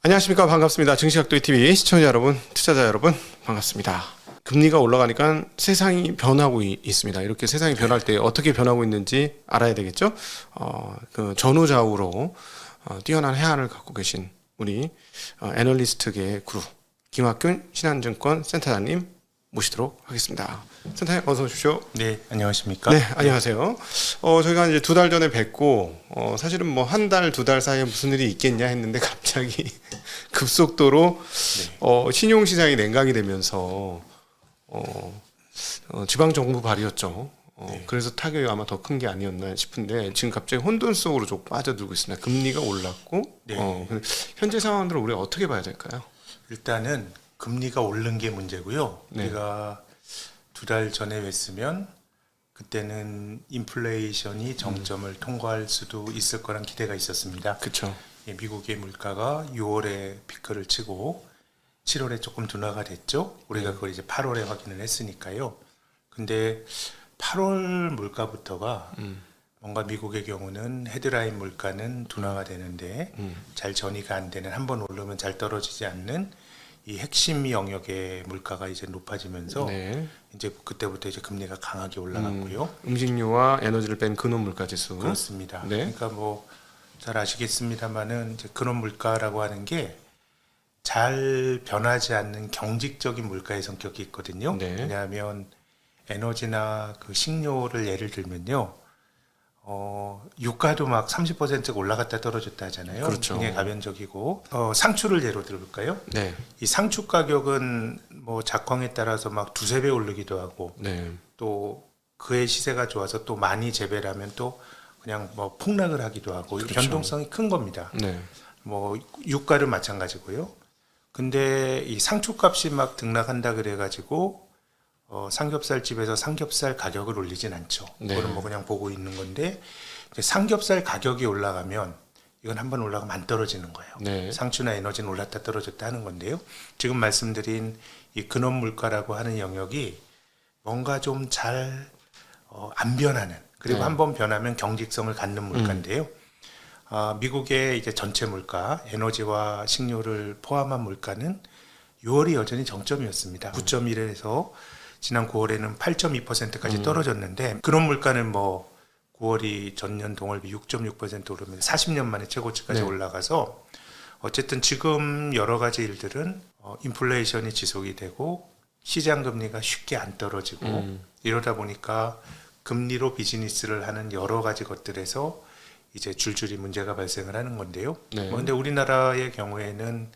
안녕하십니까. 반갑습니다. 증시각도TV 시청자 여러분, 투자자 여러분, 반갑습니다. 금리가 올라가니까 세상이 변하고 있습니다. 이렇게 세상이 변할 때 어떻게 변하고 있는지 알아야 되겠죠. 그 전후좌우로 뛰어난 해안을 갖고 계신 우리 애널리스트계 그룹 김학균 신한증권 센터장님 모시도록 하겠습니다. 센터장님 어서 오십시오. 네, 안녕하십니까? 네, 안녕하세요. 저희가 이제 2달 전에 뵙고 사실은 뭐 한 달, 2달 사이에 무슨 일이 있겠냐 했는데 갑자기 급속도로 신용시장이 냉각이 되면서 지방정부 발이었죠. 그래서 타격이 아마 더 큰 게 아니었나 싶은데 지금 갑자기 혼돈 속으로 좀 빠져들고 있습니다. 금리가 올랐고 근데 현재 상황들을 우리가 어떻게 봐야 될까요? 일단은 금리가 오른 게 문제고요. 네. 우리가 2달 전에 뵀으면 그때는 인플레이션이 정점을 통과할 수도 있을 거란 기대가 있었습니다. 그렇죠. 미국의 물가가 6월에 피크를 치고 7월에 조금 둔화가 됐죠. 우리가 그걸 이제 8월에 확인을 했으니까요. 근데 8월 물가부터가 뭔가 미국의 경우는 헤드라인 물가는 둔화가 되는데 잘 전이가 안 되는, 한번 오르면 잘 떨어지지 않는 이 핵심 영역의 물가가 이제 높아지면서 이제 그때부터 이제 금리가 강하게 올라갔고요. 음식료와 에너지를 뺀 근원 물가 지수. 그렇습니다. 네. 그러니까 뭐 잘 아시겠습니다만은 이제 근원 물가라고 하는 게 잘 변하지 않는 경직적인 물가의 성격이 있거든요. 네. 왜냐하면 에너지나 그 식료를 예를 들면요. 유가도 막 30%가 올라갔다 떨어졌다 하잖아요. 그렇죠. 굉장히 가변적이고, 상추를 예로 들어볼까요? 네. 이 상추 가격은 뭐 작황에 따라서 막 두세 배 오르기도 하고, 네. 또 그의 시세가 좋아서 또 많이 재배를 하면 또 그냥 뭐 폭락을 하기도 하고, 그렇죠. 변동성이 큰 겁니다. 네. 뭐 유가를 마찬가지고요. 근데 이 상추값이 막 등락한다 그래가지고 삼겹살 집에서 삼겹살 가격을 올리진 않죠. 네. 그거는 뭐 그냥 보고 있는 건데, 이제 삼겹살 가격이 올라가면 이건 한번 올라가면 안 떨어지는 거예요. 네. 상추나 에너지는 올랐다 떨어졌다 하는 건데요. 지금 말씀드린 이 근원 물가라고 하는 영역이 뭔가 좀 잘 안 변하는, 그리고 네. 한번 변하면 경직성을 갖는 물가인데요. 미국의 이제 전체 물가, 에너지와 식료를 포함한 물가는 6월이 여전히 정점이었습니다. 9.1에서 지난 9월에는 8.2%까지 떨어졌는데, 그런 물가는 뭐 9월이 전년 동월비 6.6% 오르면 40년 만에 최고치까지 네. 올라가서, 어쨌든 지금 여러 가지 일들은 인플레이션이 지속이 되고 시장 금리가 쉽게 안 떨어지고 이러다 보니까 금리로 비즈니스를 하는 여러 가지 것들에서 이제 줄줄이 문제가 발생을 하는 건데요. 네. 그런데 우리나라의 경우에는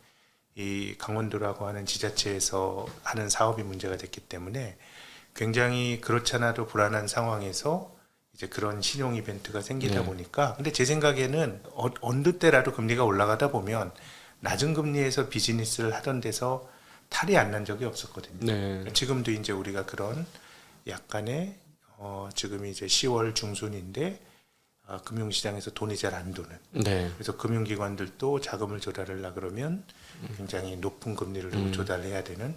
이 강원도라고 하는 지자체에서 하는 사업이 문제가 됐기 때문에 굉장히 그렇지 않아도 불안한 상황에서 이제 그런 신용 이벤트가 생기다 보니까, 근데 제 생각에는 어느 때라도 금리가 올라가다 보면 낮은 금리에서 비즈니스를 하던 데서 탈이 안 난 적이 없었거든요. 네. 지금도 이제 우리가 그런 약간의 지금 이제 10월 중순인데 금융시장에서 돈이 잘 안 도는, 네. 그래서 금융기관들도 자금을 조달하려 그러면 굉장히 높은 금리를 두고 조달해야 되는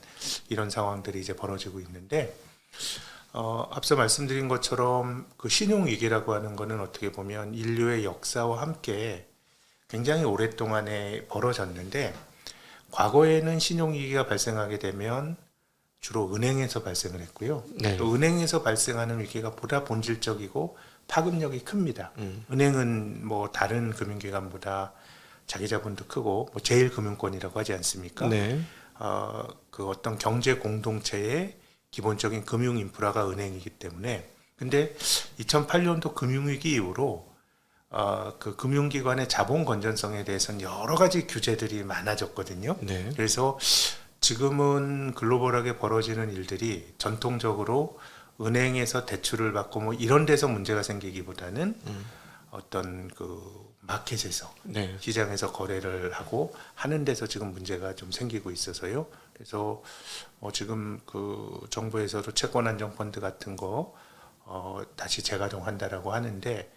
이런 상황들이 이제 벌어지고 있는데, 앞서 말씀드린 것처럼 그 신용위기라고 하는 거는 어떻게 보면 인류의 역사와 함께 굉장히 오랫동안에 벌어졌는데, 과거에는 신용위기가 발생하게 되면 주로 은행에서 발생을 했고요. 네. 또 은행에서 발생하는 위기가 보다 본질적이고 파급력이 큽니다. 은행은 뭐 다른 금융기관보다 자기 자본도 크고 뭐 제일금융권이라고 하지 않습니까? 네. 그 어떤 경제 공동체의 기본적인 금융 인프라가 은행이기 때문에, 근데 2008년도 금융위기 이후로 그 금융기관의 자본 건전성에 대해서는 여러 가지 규제들이 많아졌거든요. 네. 그래서 지금은 글로벌하게 벌어지는 일들이 전통적으로 은행에서 대출을 받고 뭐 이런 데서 문제가 생기기보다는 어떤 그 마켓에서, 네. 시장에서 거래를 하고 하는 데서 지금 문제가 좀 생기고 있어서요. 그래서 지금 그 정부에서도 채권안정펀드 같은 거 다시 재가동한다라고 하는데,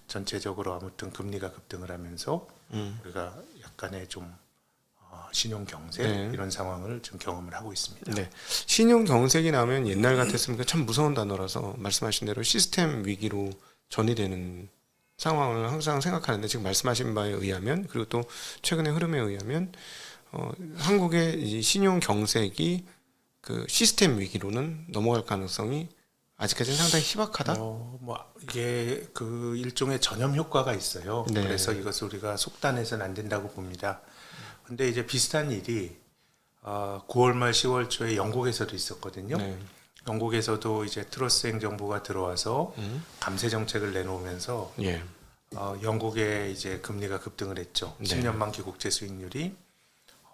전체적으로 아무튼 금리가 급등을 하면서 우리가 약간의 좀 신용 경색, 네. 이런 상황을 지금 경험을 하고 있습니다. 네. 신용 경색이 나면 옛날 같았으면 참 무서운 단어라서 말씀하신 대로 시스템 위기로 전이되는 상황을 항상 생각하는데 지금 말씀하신 바에 의하면 그리고 또 최근의 흐름에 의하면 한국의 이 신용 경색이 그 시스템 위기로는 넘어갈 가능성이 아직까지는 상당히 희박하다. 뭐 이게 그 일종의 전염 효과가 있어요. 네. 그래서 이것을 우리가 속단해서는 안 된다고 봅니다. 근데 이제 비슷한 일이 9월 말 10월 초에 영국에서도 있었거든요. 네. 영국에서도 이제 트러스 행정부가 들어와서 감세 정책을 내놓으면서 예. 영국의 이제 금리가 급등을 했죠. 네. 10년 만기 국채 수익률이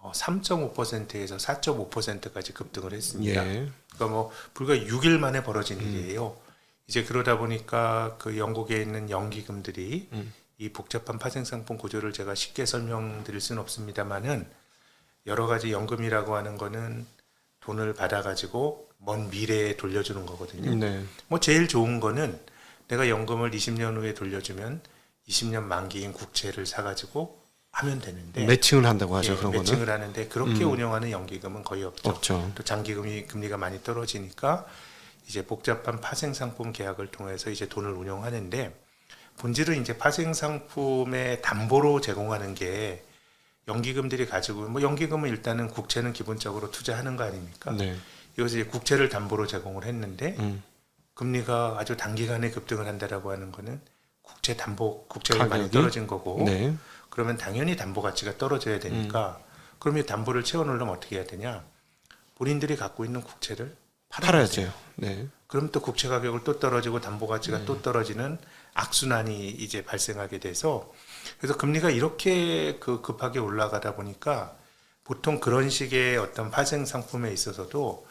3.5%에서 4.5%까지 급등을 했습니다. 예. 그러니까 뭐 불과 6일 만에 벌어진 일이에요. 이제 그러다 보니까 그 영국에 있는 연기금들이 이 복잡한 파생상품 구조를 제가 쉽게 설명드릴 수는 없습니다만은 여러 가지 연금이라고 하는 거는 돈을 받아가지고 먼 미래에 돌려주는 거거든요. 네. 뭐 제일 좋은 거는 내가 연금을 20년 후에 돌려주면 20년 만기인 국채를 사가지고 하면 되는데 매칭을 한다고 하죠. 예, 그런 매칭을 거는 하는데 그렇게 운영하는 연기금은 거의 없죠. 없죠. 또 장기금이 금리가 많이 떨어지니까 이제 복잡한 파생 상품 계약을 통해서 이제 돈을 운용하는데 본질은 이제 파생 상품의 담보로 제공하는 게 연기금들이 가지고 뭐 연기금은 일단은 국채는 기본적으로 투자하는 거 아닙니까? 네. 이것이 국채를 담보로 제공을 했는데 음. 금리가 아주 단기간에 급등을 한다라고 하는 거는 국채 담보 국채가 많이 가격이? 떨어진 거고 네. 그러면 당연히 담보 가치가 떨어져야 되니까 그러면 이 담보를 채워놓으려면 어떻게 해야 되냐? 본인들이 갖고 있는 국채를 팔아야죠. 네. 그럼 또 국채 가격을 또 떨어지고 담보 가치가 또 떨어지는 악순환이 이제 발생하게 돼서 그래서 금리가 이렇게 급하게 올라가다 보니까 보통 그런 식의 어떤 파생 상품에 있어서도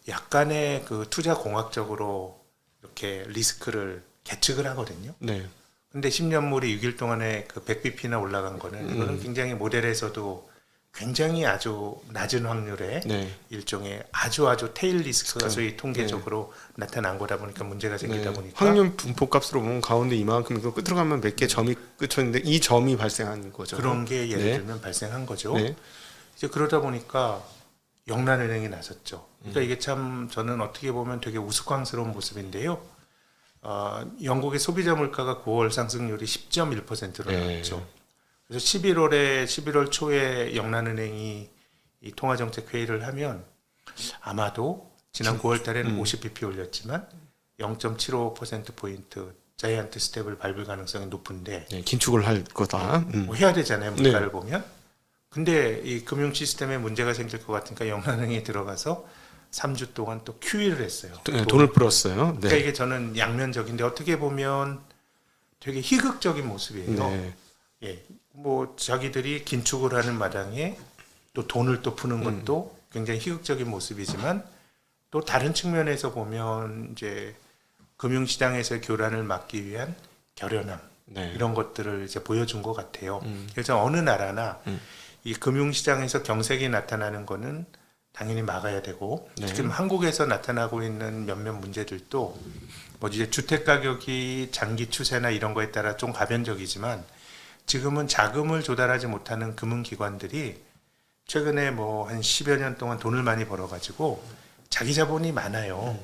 약간의 그 투자 공학적으로 이렇게 리스크를 계측을 하거든요. 네. 근데 10년물이 6일 동안에 그 100bp나 올라간 거는 이거는 굉장히 모델에서도 굉장히 아주 낮은 확률의 네. 일종의 아주 테일 리스크가 소위 통계적으로 나타난 거다 보니까 문제가 생기다 네. 보니까 확률 분포값으로 보면 가운데 이만큼 그 끝으로 가면 몇 개 점이 끝쳤는데 이 점이 발생한 거죠. 그런 게 예를 네. 들면 발생한 거죠. 네. 이제 그러다 보니까 영란은행이 나섰죠. 그러니까 이게 참 저는 어떻게 보면 되게 우스꽝스러운 모습인데요. 영국의 소비자 물가가 9월 상승률이 10.1%로 네. 나왔죠. 그래서 11월 초에 영란은행이 이 통화정책 회의를 하면 아마도 지난 9월 달에는 50bp 올렸지만 0.75% 포인트 자이언트 스텝을 밟을 가능성이 높은데 네. 긴축을 할 거다. 뭐 해야 되잖아요. 네. 물가를 보면. 근데 이 금융 시스템에 문제가 생길 것 같으니까 영란은행이 들어가서 3주 동안 또 QE를 했어요. 돈을 풀었어요. 그러니까 네. 이게 저는 양면적인데 어떻게 보면 되게 희극적인 모습이에요. 네. 예, 뭐 자기들이 긴축을 하는 마당에 또 돈을 또 푸는 것도 굉장히 희극적인 모습이지만 또 다른 측면에서 보면 이제 금융시장에서의 교란을 막기 위한 결연함 네. 이런 것들을 이제 보여준 것 같아요. 그래서 어느 나라나 이 금융시장에서 경색이 나타나는 거는 당연히 막아야 되고 네. 지금 한국에서 나타나고 있는 몇몇 문제들도 뭐 이제 주택 가격이 장기 추세나 이런 거에 따라 좀 가변적이지만 지금은 자금을 조달하지 못하는 금융기관들이 최근에 뭐 한 10여 년 동안 돈을 많이 벌어가지고 자기 자본이 많아요.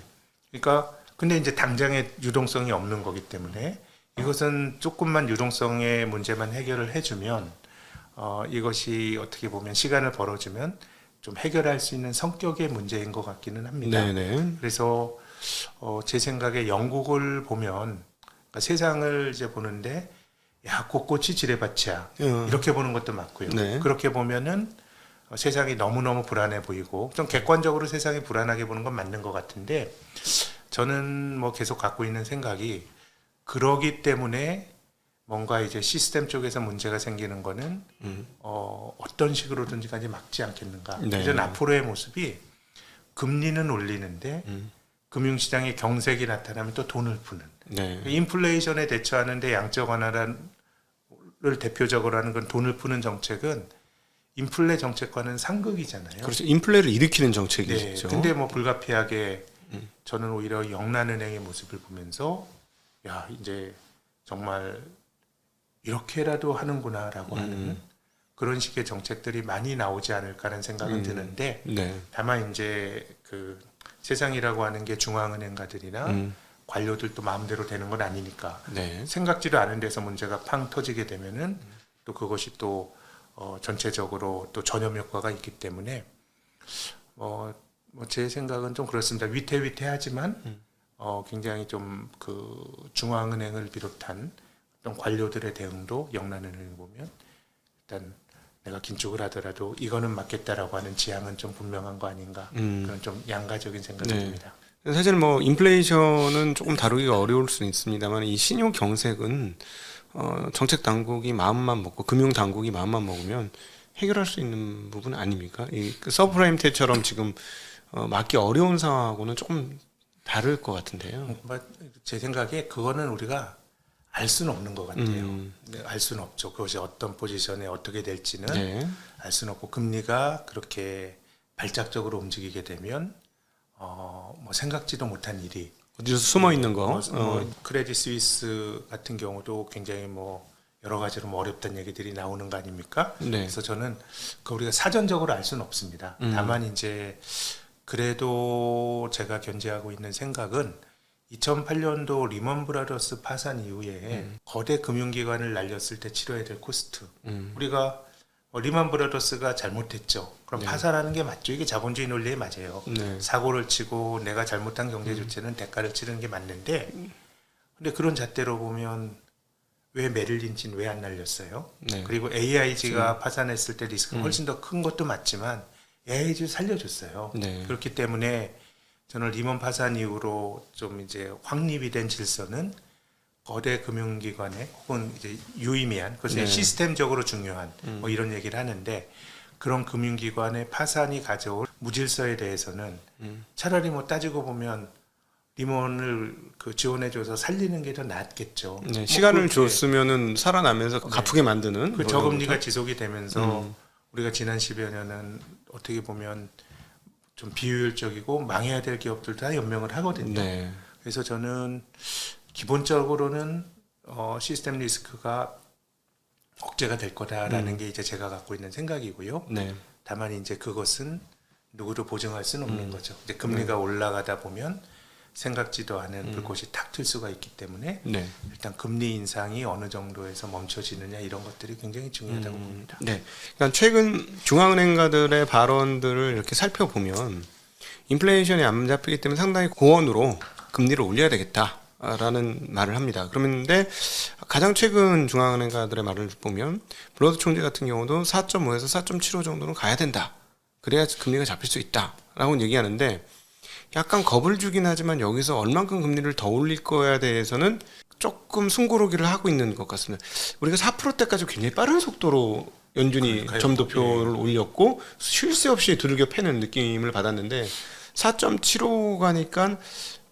그러니까 근데 이제 당장의 유동성이 없는 거기 때문에 이것은 조금만 유동성의 문제만 해결을 해주면 이것이 어떻게 보면 시간을 벌어주면 좀 해결할 수 있는 성격의 문제인 것 같기는 합니다. 네네. 그래서 제 생각에 영국을 보면 그러니까 세상을 이제 보는데 야 꽃꽃이 지뢰밭이야 이렇게 보는 것도 맞고요. 네. 그렇게 보면은 세상이 너무너무 불안해 보이고 좀 객관적으로 세상이 불안하게 보는 건 맞는 것 같은데 저는 뭐 계속 갖고 있는 생각이 그러기 때문에 뭔가 이제 시스템 쪽에서 문제가 생기는 거는 어떤 식으로든지 간에 막지 않겠는가. 네. 이런 앞으로의 모습이 금리는 올리는데 금융시장에 경색이 나타나면 또 돈을 푸는. 네. 인플레이션에 대처하는데 양적 완화를 대표적으로 하는 건 돈을 푸는 정책은 인플레 정책과는 상극이잖아요. 그렇죠. 인플레를 일으키는 네. 정책이죠. 근데 뭐 불가피하게 저는 오히려 영란은행의 모습을 보면서 야 이제 정말 이렇게라도 하는구나라고 하는 그런 식의 정책들이 많이 나오지 않을까라는 생각은 드는데 네. 다만 이제 그 세상이라고 하는 게 중앙은행가들이나 관료들도 마음대로 되는 건 아니니까 네. 생각지도 않은 데서 문제가 팡 터지게 되면은 또 그것이 또 전체적으로 또 전염 효과가 있기 때문에 제 생각은 좀 그렇습니다. 위태위태하지만 굉장히 좀 그 중앙은행을 비롯한 어떤 관료들의 대응도 영란은행을 보면 일단 내가 긴축을 하더라도 이거는 맞겠다라고 하는 지향은 좀 분명한 거 아닌가 그런 좀 양가적인 생각이 네. 듭니다. 사실 뭐 인플레이션은 조금 다루기가 어려울 수는 있습니다만 이 신용 경색은 정책 당국이 마음만 먹고 금융 당국이 마음만 먹으면 해결할 수 있는 부분 아닙니까? 그 서브프라임 때처럼 지금 막기 어려운 상황하고는 조금 다를 것 같은데요. 제 생각에 그거는 우리가 알 수는 없는 것 같아요. 네, 알 수는 없죠. 그것이 어떤 포지션에 어떻게 될지는 네. 알 수는 없고 금리가 그렇게 발작적으로 움직이게 되면 뭐 생각지도 못한 일이 어디서 숨어 있는 거. 크레딧 스위스 같은 경우도 굉장히 뭐 여러 가지로 뭐 어렵다는 얘기들이 나오는 거 아닙니까? 네. 그래서 저는 그 우리가 사전적으로 알 수는 없습니다. 다만 이제 그래도 제가 견지하고 있는 생각은 2008년도 리먼 브라더스 파산 이후에 거대 금융기관을 날렸을 때 치러야 될 코스트. 우리가 리먼 브라더스가 잘못했죠. 그럼 파산하는 게 맞죠. 이게 자본주의 논리에 맞아요. 네. 사고를 치고 내가 잘못한 경제 조치는 대가를 치르는 게 맞는데 근데 그런 잣대로 보면 왜 메릴 린치는 왜 안 날렸어요? 네. 그리고 AIG가 파산했을 때 리스크가 훨씬 더 큰 것도 맞지만 AIG를 살려줬어요. 네. 그렇기 때문에 저는 리먼 파산 이후로 좀 이제 확립이 된 질서는 거대 금융기관에 혹은 이제 유의미한 그것이 네. 시스템적으로 중요한 뭐 이런 얘기를 하는데 그런 금융기관의 파산이 가져올 무질서에 대해서는 차라리 뭐 따지고 보면 리먼을 그 지원해줘서 살리는 게 더 낫겠죠. 네, 뭐 시간을 그렇게 줬으면은 살아나면서 갚게 만드는 그 뭐 저금리가 이런 거죠. 지속이 되면서 우리가 지난 10여 년은 어떻게 보면 좀 비효율적이고 망해야 될 기업들 다 연명을 하거든요. 네. 그래서 저는 기본적으로는 시스템 리스크가 억제가 될 거다라는 게 이제 제가 갖고 있는 생각이고요. 네. 다만 이제 그것은 누구도 보증할 수는 없는 거죠. 이제 금리가 올라가다 보면 생각지도 않은 불꽃이 탁 튈 수가 있기 때문에 네. 일단 금리 인상이 어느 정도에서 멈춰지느냐 이런 것들이 굉장히 중요하다고 봅니다. 네. 그러니까 최근 중앙은행가들의 발언들을 이렇게 살펴보면 인플레이션이 안 잡히기 때문에 상당히 고언으로 금리를 올려야 되겠다라는 말을 합니다. 그런데 가장 최근 중앙은행가들의 말을 보면 블러드 총재 같은 경우도 4.5에서 4.75 정도는 가야 된다. 그래야 금리가 잡힐 수 있다라고 얘기하는데 약간 겁을 주긴 하지만 여기서 얼만큼 금리를 더 올릴 거에 대해서는 조금 숨고르기를 하고 있는 것 같습니다. 우리가 4%대까지 굉장히 빠른 속도로 연준이 그러니까요. 점도표를 올렸고 쉴 새 없이 두들겨 패는 느낌을 받았는데 4.75 가니까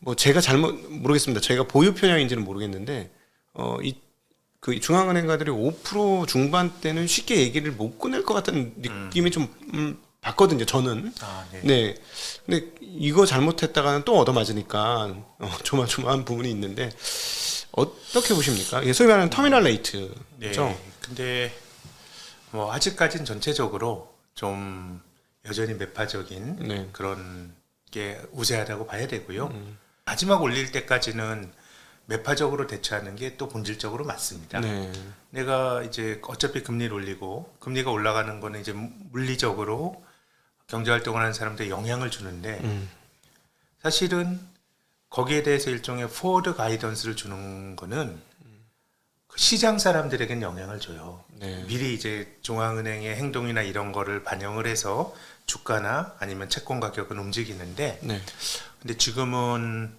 뭐 제가 잘못 모르겠습니다. 저희가 보유 편향인지는 모르겠는데 그 중앙은행가들이 5% 중반대는 쉽게 얘기를 못 꺼낼 것 같은 느낌이 좀 봤거든요. 저는. 아, 네. 네. 근데 이거 잘못했다가는 또 얻어맞으니까 조마조마한 부분이 있는데 어떻게 보십니까? 이게 소위 말하는 터미널 레이트죠. 네. 근데 뭐 아직까지는 전체적으로 좀 여전히 매파적인 네. 그런 게 우세하다고 봐야 되고요. 마지막 올릴 때까지는 매파적으로 대처하는 게 또 본질적으로 맞습니다. 네. 내가 이제 어차피 금리를 올리고 금리가 올라가는 거는 이제 물리적으로 경제 활동을 하는 사람들에 영향을 주는데 사실은 거기에 대해서 일종의 포워드 가이던스를 주는 거는 그 시장 사람들에겐 영향을 줘요. 네. 미리 이제 중앙은행의 행동이나 이런 거를 반영을 해서 주가나 아니면 채권 가격은 움직이는데 네. 근데 지금은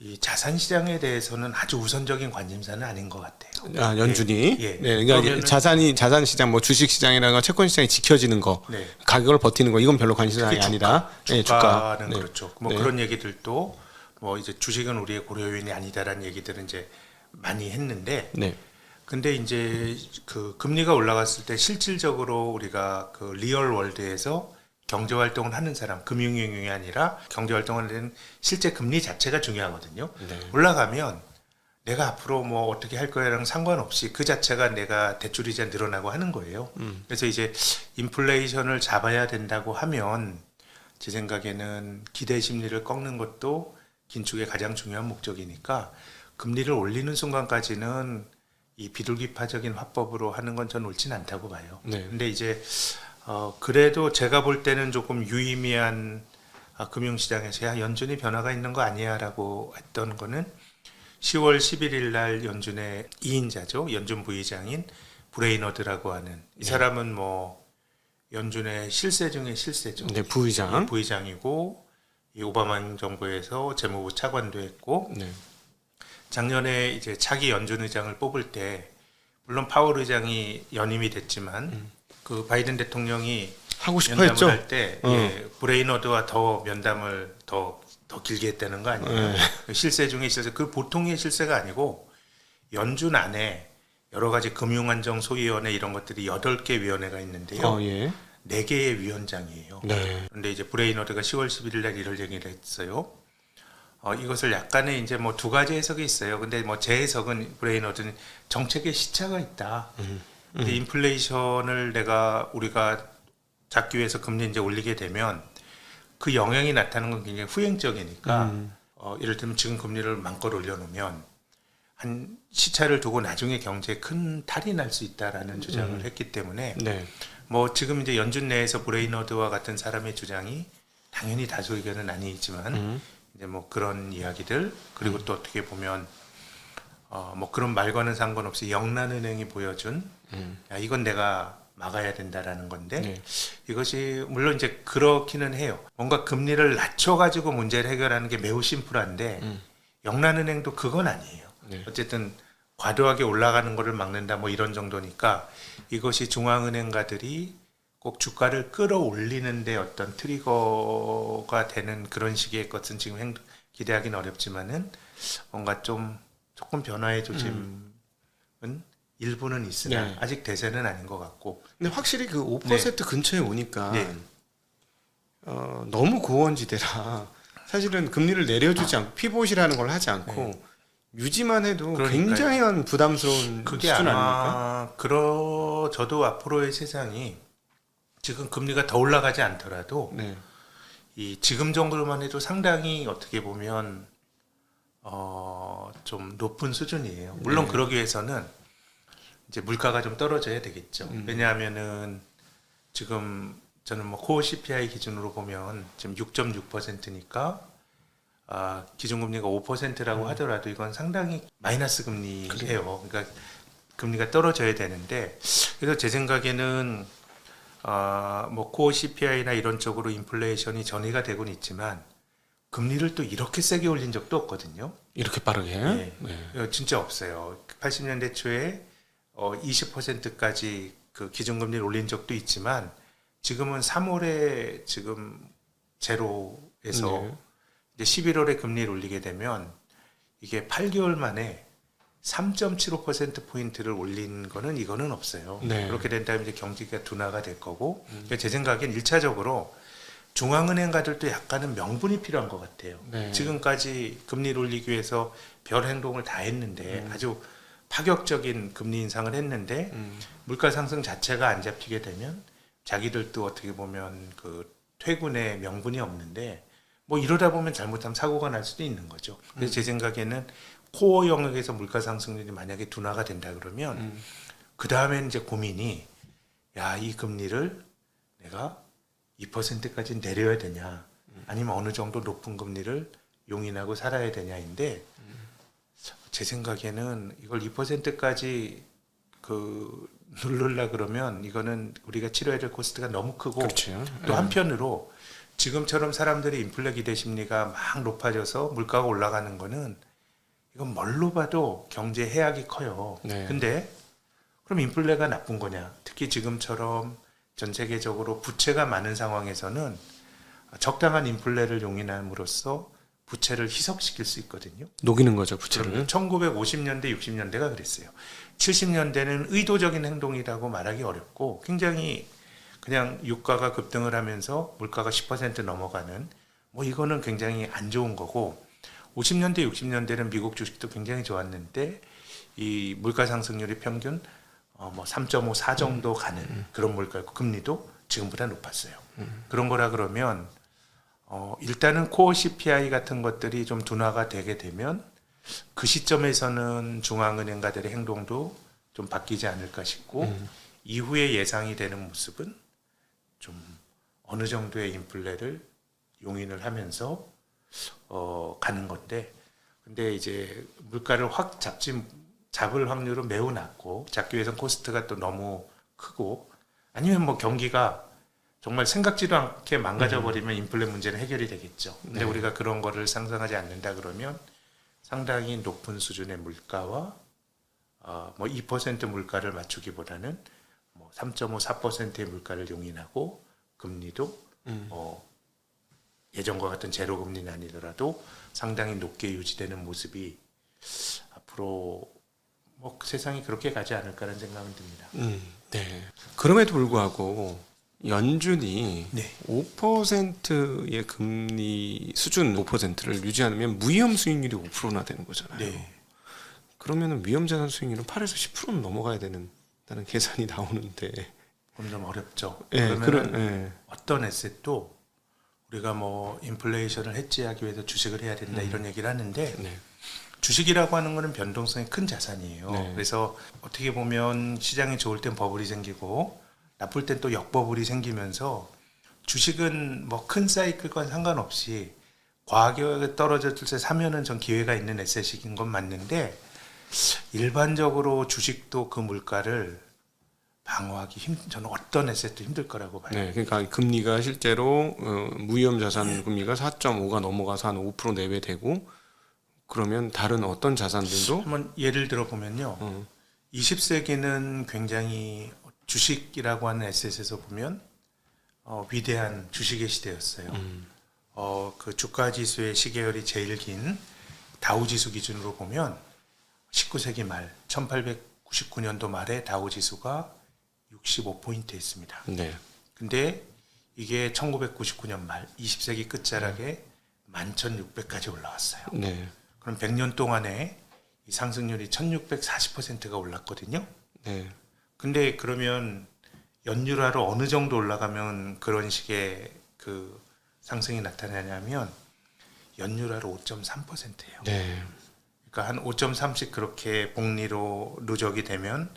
이 자산 시장에 대해서는 아주 우선적인 관심사는 아닌 것 같아요. 아, 연준이. 예. 네. 그러니까 그러면은 자산 시장 뭐 주식 시장이라든가 채권 시장이 지켜지는 거, 네. 가격을 버티는 거 이건 별로 관심사가 특히 아니다. 네, 주가는 네. 그렇죠. 뭐 네. 그런 얘기들도 뭐 이제 주식은 우리의 고려 요인이 아니다라는 얘기들은 이제 많이 했는데 네. 근데 이제 그 금리가 올라갔을 때 실질적으로 우리가 그 리얼 월드에서 경제 활동을 하는 사람, 금융용이 아니라 경제 활동을 하는 실제 금리 자체가 중요하거든요. 네. 올라가면 내가 앞으로 뭐 어떻게 할 거야랑 상관없이 그 자체가 내가 대출이자 늘어나고 하는 거예요. 그래서 이제 인플레이션을 잡아야 된다고 하면 제 생각에는 기대 심리를 꺾는 것도 긴축의 가장 중요한 목적이니까 금리를 올리는 순간까지는 이 비둘기파적인 화법으로 하는 건 전 옳진 않다고 봐요. 네. 근데 이제 그래도 제가 볼 때는 조금 유의미한 금융시장에서 야 연준이 변화가 있는 거 아니야라고 했던 거는 10월 11일 날 연준의 2인자죠. 연준 부의장인 브레이너드라고 하는 이 사람은 뭐 연준의 실세 중에 실세죠. 네, 부의장. 부의장이고 이 오바마 정부에서 재무부 차관도 했고 네. 작년에 이제 차기 연준 의장을 뽑을 때 물론 파월 의장이 연임이 됐지만 그 바이든 대통령이 하고 싶어 면담을 했죠. 할 때 브레이너드와 더 면담을 더 길게 했다는 거 아니에요? 실세 중에 실세. 그 보통의 실세가 아니고 연준 안에 여러 가지 금융안정 소위원회 이런 것들이 8개 위원회가 있는데요. 예. 4개의 위원장이에요. 네. 그런데 이제 브레이너드가 10월 11일 날 이럴 얘기를 했어요. 이것을 약간의 이제 뭐 두 가지 해석이 있어요. 근데 뭐 제 해석은 브레이너드는 정책에 시차가 있다. 근데 인플레이션을 우리가 잡기 위해서 금리 이제 올리게 되면 그 영향이 나타나는 건 굉장히 후행적이니까 예를 들면 지금 금리를 마음껏 올려놓으면 한 시차를 두고 나중에 경제에 큰 탈이 날 수 있다라는 주장을 했기 때문에 네. 뭐 지금 이제 연준 내에서 브레이너드와 같은 사람의 주장이 당연히 다수 의견은 아니지만 이제 뭐 그런 이야기들 그리고 또 어떻게 보면 뭐 그런 말과는 상관없이 영란은행이 보여준 야, 이건 내가 막아야 된다라는 건데 네. 이것이 물론 이제 그렇기는 해요. 뭔가 금리를 낮춰가지고 문제를 해결하는 게 매우 심플한데 영란은행도 그건 아니에요. 네. 어쨌든 과도하게 올라가는 것을 막는다 뭐 이런 정도니까 이것이 중앙은행가들이 꼭 주가를 끌어올리는데 어떤 트리거가 되는 그런 식의 것은 지금 기대하기는 어렵지만은 뭔가 조금 변화의 조짐은 일부는 있으나 네. 아직 대세는 아닌 것 같고. 근데 확실히 그 5% 근처에 오니까 네. 너무 고원지대라 사실은 금리를 내려주지 않고 피봇이라는 걸 하지 않고 유지만 해도 그러니까요. 굉장히 부담스러운 그게 수준 아마 아닙니까? 저도 앞으로의 세상이 지금 금리가 더 올라가지 않더라도 네. 이 지금 정도로만 해도 상당히 어떻게 보면 좀 높은 수준이에요. 물론 네. 그러기 위해서는 이제 물가가 좀 떨어져야 되겠죠. 왜냐하면은 지금 저는 뭐 코어 CPI 기준으로 보면 지금 6.6%니까 기준금리가 5%라고 하더라도 이건 상당히 마이너스 금리예요. 그러니까 금리가 떨어져야 되는데 그래서 제 생각에는 뭐 코어 CPI나 이런 쪽으로 인플레이션이 전이가 되고는 있지만 금리를 또 이렇게 세게 올린 적도 없거든요. 이렇게 빠르게? 네. 네. 진짜 없어요. 80년대 초에 20%까지 그 기준금리를 올린 적도 있지만 지금은 3월에 지금 제로에서 네. 이제 11월에 금리를 올리게 되면 이게 8개월 만에 3.75%포인트를 올린 거는 이거는 없어요. 네. 그렇게 된다면 이제 경기가 둔화가 될 거고 그러니까 제 생각엔 1차적으로 중앙은행가들도 약간은 명분이 필요한 것 같아요. 네. 지금까지 금리를 올리기 위해서 별 행동을 다 했는데 아주 파격적인 금리 인상을 했는데 물가 상승 자체가 안 잡히게 되면 자기들도 어떻게 보면 그 퇴군의 명분이 없는데 뭐 이러다 보면 잘못하면 사고가 날 수도 있는 거죠. 그래서 제 생각에는 코어 영역에서 물가 상승률이 만약에 둔화가 된다 그러면 그 다음에는 이제 고민이 야, 이 금리를 내가 2%까지 내려야 되냐 아니면 어느 정도 높은 금리를 용인하고 살아야 되냐인데 제 생각에는 이걸 2%까지 그 누르려 그러면 이거는 우리가 치러야 될 코스트가 너무 크고 그렇죠. 또 한편으로 지금처럼 사람들이 인플레 기대 심리가 막 높아져서 물가가 올라가는 거는 이건 뭘로 봐도 경제 해악이 커요. 네. 근데 그럼 인플레가 나쁜 거냐? 특히 지금처럼 전 세계적으로 부채가 많은 상황에서는 적당한 인플레를 용인함으로써 부채를 희석시킬 수 있거든요. 녹이는 거죠, 부채를. 1950년대, 60년대가 그랬어요. 70년대는 의도적인 행동이라고 말하기 어렵고 굉장히 그냥 유가가 급등을 하면서 물가가 10% 넘어가는 뭐 이거는 굉장히 안 좋은 거고 50년대, 60년대는 미국 주식도 굉장히 좋았는데 이 물가 상승률이 평균 뭐 3.5, 4 정도 가는 그런 물가였고 금리도 지금보다 높았어요. 그런 거라 그러면 일단은 코어 CPI 같은 것들이 좀 둔화가 되게 되면 그 시점에서는 중앙은행가들의 행동도 좀 바뀌지 않을까 싶고 이후에 예상이 되는 모습은 좀 어느 정도의 인플레를 용인을 하면서 가는 건데, 근데 이제 물가를 확 잡을 확률은 매우 낮고 잡기 위해서는 코스트가 또 너무 크고, 아니면 뭐 경기가 정말 생각지도 않게 망가져 버리면 인플레 문제는 해결이 되겠죠. 근데 네. 우리가 그런 거를 상상하지 않는다 그러면 상당히 높은 수준의 물가와 뭐 2% 물가를 맞추기보다는 뭐 3.5, 4%의 물가를 용인하고 금리도 예전과 같은 제로 금리는 아니더라도 상당히 높게 유지되는 모습이 앞으로 뭐 세상이 그렇게 가지 않을까라는 생각은 듭니다. 네. 그럼에도 불구하고 연준이 네. 5%의 금리 수준 5%를 유지 않으면 무위험 수익률이 5%나 되는 거잖아요. 네. 그러면은 위험 자산 수익률은 8에서 10%는 넘어가야 된다는 계산이 나오는데. 그럼 좀 어렵죠. 예, 그러면 예. 어떤 에셋도 우리가 뭐 인플레이션을 해지하기 위해서 주식을 해야 된다 이런 얘기를 하는데, 네. 주식이라고 하는 거는 변동성이 큰 자산이에요. 네. 그래서 어떻게 보면 시장이 좋을 땐 버블이 생기고 나쁠 땐 또 역버블이 생기면서 주식은 뭐 큰 사이클과 상관없이 과하게 떨어졌을 때 사면은 전 기회가 있는 에셋인 건 맞는데, 일반적으로 주식도 그 물가를 방어하기 저는 어떤 에셋도 힘들 거라고 봐요. 네, 그러니까 금리가 실제로 무위험 자산 금리가 4.5가 넘어가서 한 5% 내외 되고, 그러면 다른 어떤 자산들도 한번 예를 들어 보면요. 20세기는 굉장히 주식이라고 하는 에셋에서 보면 위대한 주식의 시대였어요. 그 주가 지수의 시계열이 제일 긴 다우 지수 기준으로 보면 19세기 말 1899년도 말에 다우 지수가 65포인트였습니다. 네, 근데 이게 1999년 말 20세기 끝자락에 11,600까지 올라왔어요. 네, 그럼 100년 동안에 이 상승률이 1640%가 올랐거든요. 네, 근데 그러면 연율화로 어느 정도 올라가면 그런 식의 그 상승이 나타나냐면 연율화로 5.3%예요. 네, 그러니까 한 5.3씩 그렇게 복리로 누적이 되면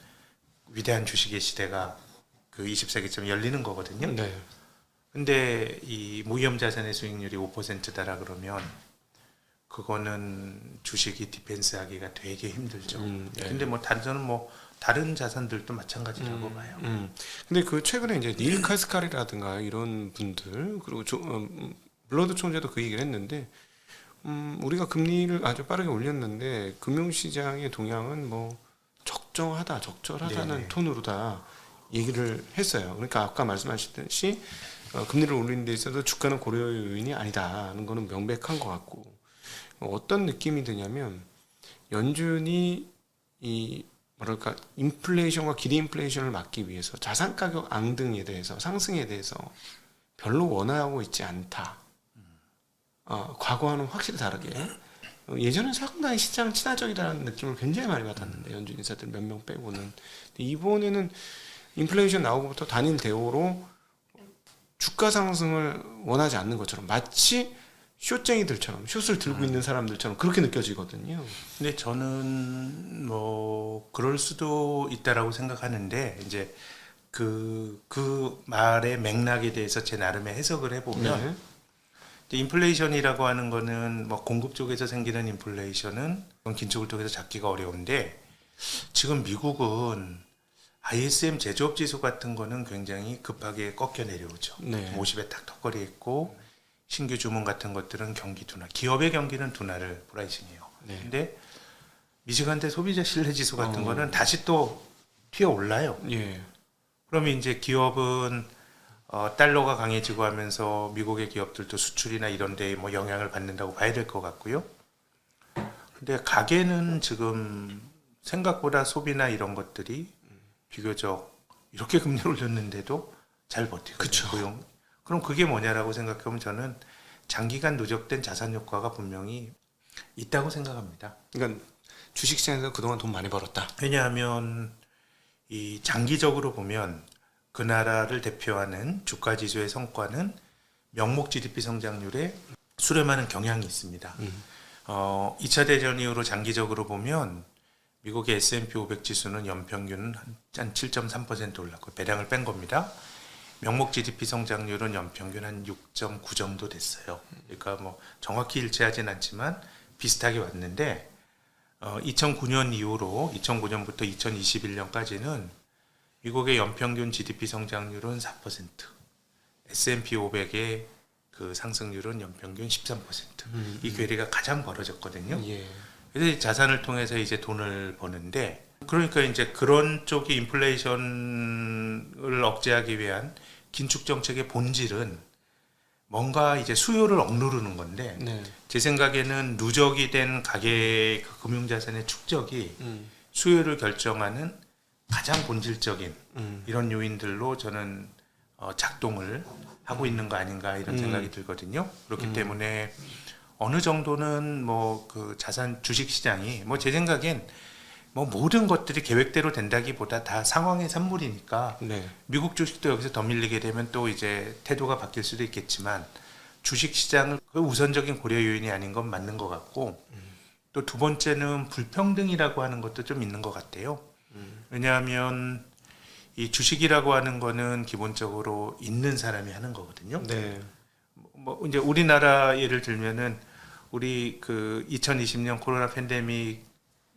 위대한 주식의 시대가 그 20세기쯤 열리는 거거든요. 네. 근데 이 무위험 자산의 수익률이 5%다라 그러면 그거는 주식이 디펜스하기가 되게 힘들죠. 네. 근데 뭐 저는 뭐 다른 자산들도 마찬가지라고 봐요. 근데 그 최근에 이제 닐 카스칼이라든가 이런 분들, 그리고 블러드 총재도 그 얘기를 했는데, 우리가 금리를 아주 빠르게 올렸는데 금융시장의 동향은 뭐 적절하다는 네네. 톤으로 다 얘기를 했어요. 그러니까 아까 말씀하셨듯이 금리를 올리는 데 있어서 주가는 고려 요인이 아니다는 거는 명백한 것 같고, 어떤 느낌이 드냐면 연준이 이 뭐랄까 인플레이션과 기대 인플레이션을 막기 위해서 자산 가격 앙등에 대해서 상승에 대해서 별로 원하고 있지 않다. 과거와는 확실히 다르게 예전엔 상당히 시장 친화적이라는 느낌을 굉장히 많이 받았는데 연준 인사들 몇 명 빼고는. 근데 이번에는 인플레이션 나오고부터 단일 대오로 주가 상승을 원하지 않는 것처럼, 마치 숏쟁이들처럼 숏을 들고 있는 사람들처럼 그렇게 느껴지거든요. 근데 저는 뭐 그럴 수도 있다라고 생각하는데, 이제 그 말의 맥락에 대해서 제 나름의 해석을 해보면, 네. 이제 인플레이션이라고 하는 거는 뭐 공급 쪽에서 생기는 인플레이션은 긴축을 통해서 잡기가 어려운데, 지금 미국은 ISM 제조업 지수 같은 거는 굉장히 급하게 꺾여 내려오죠. 네. 50에 탁턱거리 있고, 신규 주문 같은 것들은 경기 둔화, 기업의 경기는 둔화를 프라이싱해요. 네. 근데 미시간대 소비자 신뢰 지수 같은 거는 다시 또 튀어 올라요. 예. 그러면 이제 기업은 달러가 강해지고 하면서 미국의 기업들도 수출이나 이런 데에 뭐 영향을 받는다고 봐야 될 것 같고요. 근데 가게는 지금 생각보다 소비나 이런 것들이 비교적 이렇게 금리를 올렸는데도 잘 버티거든요. 그쵸. 그럼 그게 뭐냐라고 생각하면 저는 장기간 누적된 자산 효과가 분명히 있다고 생각합니다. 그러니까 주식시장에서 그동안 돈 많이 벌었다. 왜냐하면 이 장기적으로 보면 그 나라를 대표하는 주가 지수의 성과는 명목 GDP 성장률에 수렴하는 경향이 있습니다. 2차 대전 이후로 장기적으로 보면 미국의 S&P 500 지수는 연평균 한 7.3% 올랐고 배당을 뺀 겁니다. 명목 GDP 성장률은 연평균 한 6.9 정도 됐어요. 그러니까 뭐 정확히 일치하진 않지만 비슷하게 왔는데 2009년 이후로 2009년부터 2021년까지는 미국의 연평균 GDP 성장률은 4%, S&P 500의 그 상승률은 연평균 13%. 이 괴리가 가장 벌어졌거든요. 예. 그래서 자산을 통해서 이제 돈을 버는데, 그러니까 이제 그런 쪽이 인플레이션을 억제하기 위한 긴축 정책의 본질은 뭔가 이제 수요를 억누르는 건데, 네. 제 생각에는 누적이 된 가계 그 금융자산의 축적이 수요를 결정하는 가장 본질적인 이런 요인들로 저는 작동을 하고 있는 거 아닌가 이런 생각이 들거든요. 그렇기 때문에 어느 정도는 뭐 그 자산 주식 시장이 뭐 제 생각엔 뭐 모든 것들이 계획대로 된다기보다 다 상황의 산물이니까 네. 미국 주식도 여기서 더 밀리게 되면 또 이제 태도가 바뀔 수도 있겠지만 주식 시장을 그 우선적인 고려 요인이 아닌 건 맞는 것 같고 또 두 번째는 불평등이라고 하는 것도 좀 있는 것 같아요. 왜냐하면 이 주식이라고 하는 거는 기본적으로 있는 사람이 하는 거거든요. 네. 뭐 이제 우리나라 예를 들면은 우리 그 2020년 코로나 팬데믹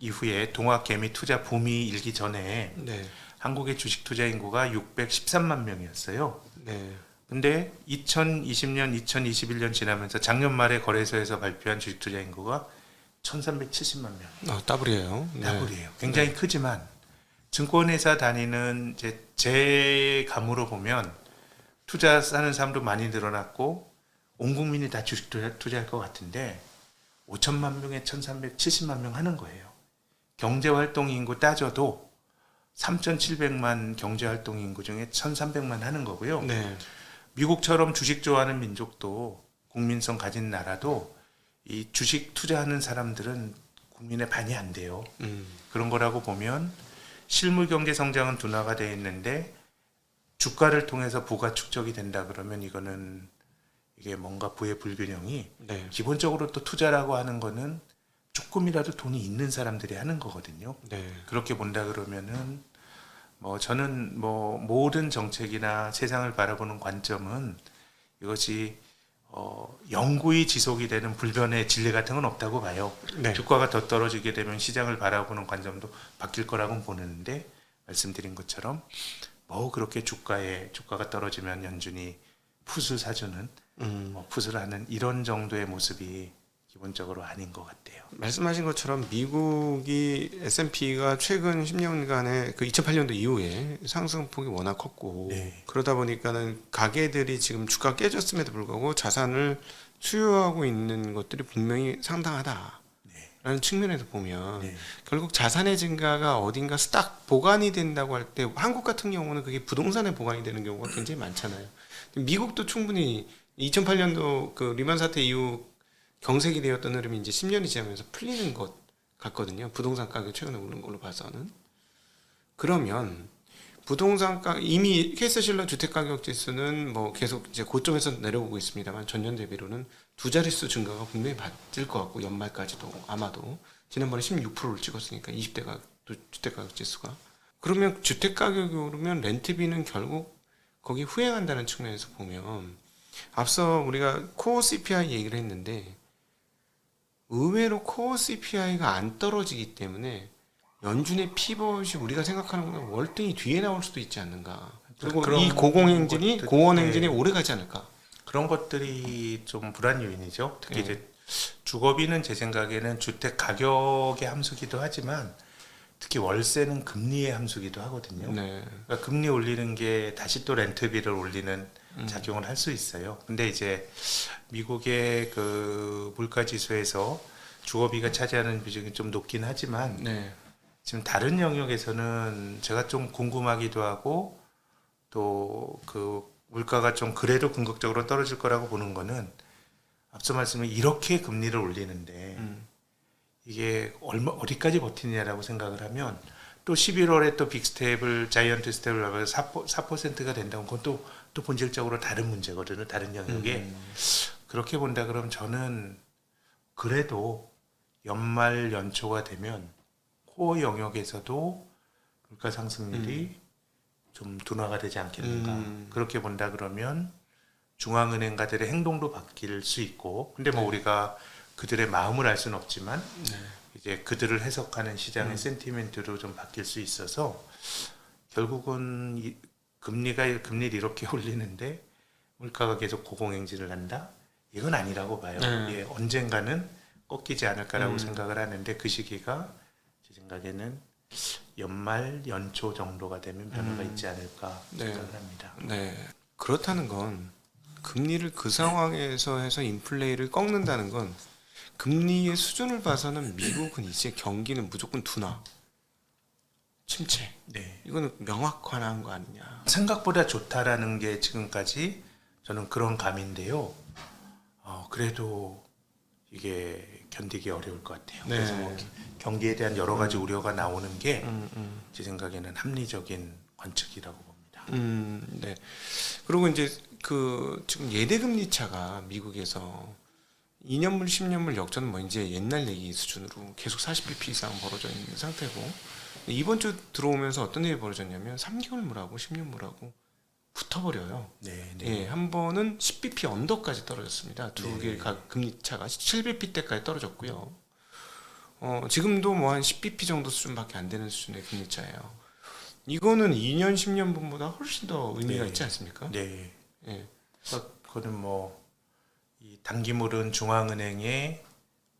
이후에 동학 개미 투자 붐이 일기 전에 네. 한국의 주식 투자 인구가 613만 명이었어요. 네. 근데 2020년, 2021년 지나면서 작년 말에 거래소에서 발표한 주식 투자 인구가 1,370만 명. 더블이에요. 네. 더블이에요. 굉장히 크지만 증권회사 다니는 제 감으로 보면 투자하는 사람도 많이 늘어났고 온 국민이 다 주식 투자할 것 같은데 5천만 명에 1,370만 명 하는 거예요. 경제활동 인구 따져도 3,700만 경제활동 인구 중에 1,300만 하는 거고요. 네. 미국처럼 주식 좋아하는 민족도 국민성 가진 나라도 이 주식 투자하는 사람들은 국민의 반이 안 돼요. 그런 거라고 보면 실물 경제 성장은 둔화가 되어 있는데 주가를 통해서 부가 축적이 된다 그러면 이거는 이게 뭔가 부의 불균형이 네. 기본적으로 또 투자라고 하는 거는 조금이라도 돈이 있는 사람들이 하는 거거든요. 네. 그렇게 본다 그러면은 뭐 저는 뭐 모든 정책이나 세상을 바라보는 관점은 이것이 영구히 지속이 되는 불변의 진리 같은 건 없다고 봐요. 네. 주가가 더 떨어지게 되면 시장을 바라보는 관점도 바뀔 거라고 보는데 말씀드린 것처럼 뭐 그렇게 주가가 떨어지면 연준이 풋을 사주는 풋을 하는 이런 정도의 모습이 기본적으로 아닌 것 같아요. 말씀하신 것처럼 미국이 S&P가 최근 10년간의 그 2008년도 이후에 상승폭이 워낙 컸고 네. 그러다 보니까는 가게들이 지금 주가 깨졌음에도 불구하고 자산을 수요하고 있는 것들이 분명히 상당하다라는 측면에서 보면 네. 결국 자산의 증가가 어딘가 딱 보관이 된다고 할 때 한국 같은 경우는 그게 부동산에 보관이 되는 경우가 굉장히 많잖아요. 미국도 충분히 2008년도 그 리만 사태 이후 경색이 되었던 흐름이 이제 10년이 지나면서 풀리는 것 같거든요. 부동산 가격 최근에 오른 걸로 봐서는. 그러면 부동산 가격 이미 케이스실러 주택 가격 지수는 뭐 계속 이제 고점에서 내려오고 있습니다만 전년 대비로는 두 자릿수 증가가 분명히 맞을 것 같고 연말까지도 아마도 지난번에 16%를 찍었으니까 20대 주택 가격 지수가 그러면 주택 가격이 오르면 렌트비는 결국 거기 후행한다는 측면에서 보면 앞서 우리가 코어 CPI 얘기를 했는데 의외로 코어 CPI가 안 떨어지기 때문에 연준의 피벗이 우리가 생각하는 것보다 월등히 뒤에 나올 수도 있지 않는가. 그리고 그런 이 고공행진이 것들, 고원행진이 네. 오래 가지 않을까. 그런 것들이 좀 불안 요인이죠. 특히 네. 이제 주거비는 제 생각에는 주택 가격의 함수기도 하지만 특히 월세는 금리의 함수기도 하거든요. 네. 그러니까 금리 올리는 게 다시 또 렌트비를 올리는 작용을 할 수 있어요. 근데 이제 미국의 그 물가 지수에서 주거비가 차지하는 비중이 좀 높긴 하지만 네. 지금 다른 영역에서는 제가 좀 궁금하기도 하고 또 그 물가가 좀 그래도 궁극적으로 떨어질 거라고 보는 거는 앞서 말씀에 이렇게 금리를 올리는데 이게 어디까지 버티느냐라고 생각을 하면 또 11월에 또 빅스텝을 자이언트 스텝을 하면서 4%가 된다면 그건 또 또 본질적으로 다른 문제거든요. 다른 영역에. 그렇게 본다 그러면 저는 그래도 연말 연초가 되면 코어 영역에서도 물가 상승률이 좀 둔화가 되지 않겠는가. 그렇게 본다 그러면 중앙은행가들의 행동도 바뀔 수 있고, 근데 뭐 우리가 그들의 마음을 알 수는 없지만 이제 그들을 해석하는 시장의 센티멘트로 좀 바뀔 수 있어서 결국은 금리를 이렇게 올리는데 물가가 계속 고공행진을 한다? 이건 아니라고 봐요. 예, 언젠가는 꺾이지 않을까라고 생각을 하는데 그 시기가 제 생각에는 연말 연초 정도가 되면 변화가 있지 않을까 생각을 합니다. 네. 그렇다는 건 금리를 그 상황에서 해서 인플레이를 꺾는다는 건 금리의 수준을 봐서는 미국은 이제 경기는 무조건 둔화, 침체. 네. 이거는 명확한 거 아니냐. 생각보다 좋다라는 게 지금까지 저는 그런 감인데요. 그래도 이게 견디기 어려울 것 같아요. 네. 그래서 뭐 경기에 대한 여러 가지 우려가 나오는 게 제 생각에는 합리적인 관측이라고 봅니다. 네. 그리고 이제 그 지금 예대금리 차가 미국에서 2년물, 10년물 역전은 뭐 이제 옛날 얘기 수준으로 계속 40bp 이상 벌어져 있는 상태고, 이번 주 들어오면서 어떤 일이 벌어졌냐면 3개월물하고 10년물하고 붙어버려요. 네, 네. 예, 한 번은 10bp 언더까지 떨어졌습니다. 두 개 금리 차가 7bp 때까지 떨어졌고요. 지금도 뭐 한 10bp 정도 수준밖에 안 되는 수준의 금리 차예요. 이거는 2년, 10년분보다 훨씬 더 의미가 네. 있지 않습니까? 네. 예. 그거는 뭐 이 단기물은 중앙은행의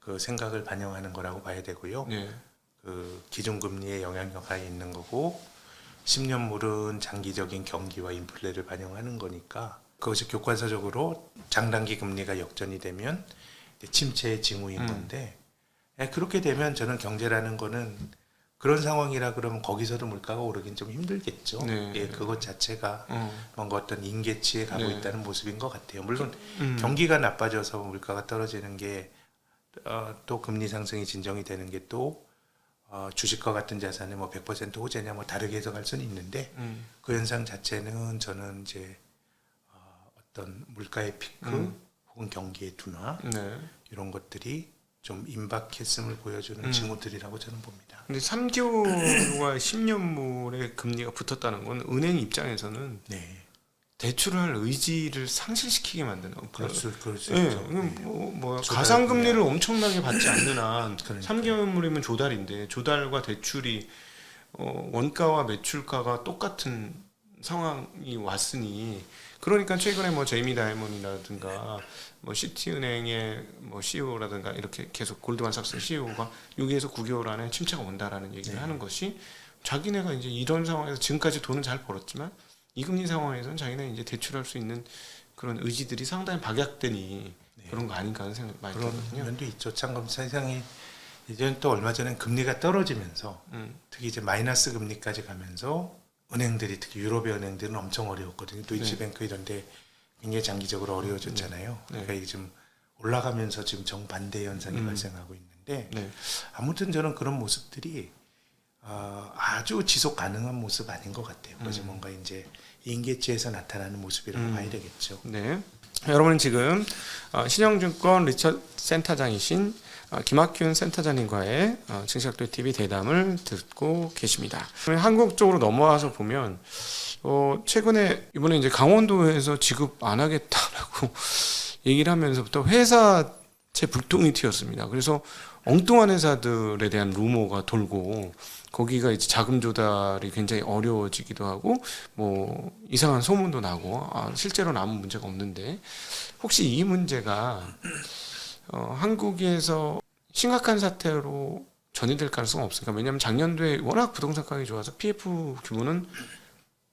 그 생각을 반영하는 거라고 봐야 되고요. 네. 그 기준금리의 영향력이 있는 거고 10년물은 장기적인 경기와 인플레를 반영하는 거니까 그것이 교과서적으로 장단기 금리가 역전이 되면 침체의 징후인 건데 그렇게 되면 저는 경제라는 거는 그런 상황이라 그러면 거기서도 물가가 오르긴 좀 힘들겠죠. 네. 예, 그것 자체가 뭔가 어떤 인계치에 가고 네. 있다는 모습인 것 같아요. 물론 경기가 나빠져서 물가가 떨어지는 게 또 금리 상승이 진정이 되는 게 또 주식과 같은 자산의 뭐 100% 호재냐 뭐 다르게 해석할 수는 있는데 그 현상 자체는 저는 이제 어떤 물가의 피크 혹은 경기의 둔화 네. 이런 것들이 좀 임박했음을 보여주는 징후들이라고 저는 봅니다. 근데 3개월과 10년물의 금리가 붙었다는 건 은행 입장에서는 네, 대출을 할 의지를 상실시키게 만드는 그럴 수 예, 있죠. 뭐 조달 가상금리를 엄청나게 받지 않는 한 그러니까요. 3개월물이면 조달인데 조달과 대출이 원가와 매출가가 똑같은 상황이 왔으니, 그러니까 최근에 뭐 제이미 다이먼이라든가 뭐 시티은행의 뭐 CEO라든가 이렇게 계속 골드만삭스 CEO가 6에서 9개월 안에 침체가 온다라는 얘기를 하는 것이, 자기네가 이제 이런 상황에서 지금까지 돈은 잘 벌었지만 이 금리 상황에서는 자기네 이제 대출할 수 있는 그런 의지들이 상당히 박약되니 그런 거 아닌가 하는 생각이 많이 그런 들거든요. 면도 있죠. 참 세상이 이제 또 얼마 전에 금리가 떨어지면서 특히 이제 마이너스 금리까지 가면서 은행들이 특히 유럽의 은행들은 엄청 어려웠거든요. 도이치뱅크 이런데 굉장히 장기적으로 어려워졌잖아요. 그러니까 이게 지금 올라가면서 지금 정반대 현상이 발생하고 있는데 네. 아무튼 저는 그런 모습들이 아주 지속 가능한 모습 아닌 것 같아요. 그래서 뭔가 이제 인계치에서 나타나는 모습이라고 봐야 되겠죠. 네. 여러분은 지금 신영증권 리처드 센터장이신 김학균 센터장님과의 증시각도 TV 대담을 듣고 계십니다. 한국 쪽으로 넘어와서 보면 최근에 이번에 이제 강원도에서 지급 안 하겠다라고 얘기를 하면서부터 회사채 불똥이 튀었습니다. 그래서 엉뚱한 회사들에 대한 루머가 돌고, 거기가 이제 자금 조달이 굉장히 어려워지기도 하고 뭐 이상한 소문도 나고 실제로는 아무 문제가 없는데, 혹시 이 문제가 한국에서 심각한 사태로 전이될 가능성은 없습니까? 왜냐하면 작년도에 워낙 부동산 가격이 좋아서 PF 규모는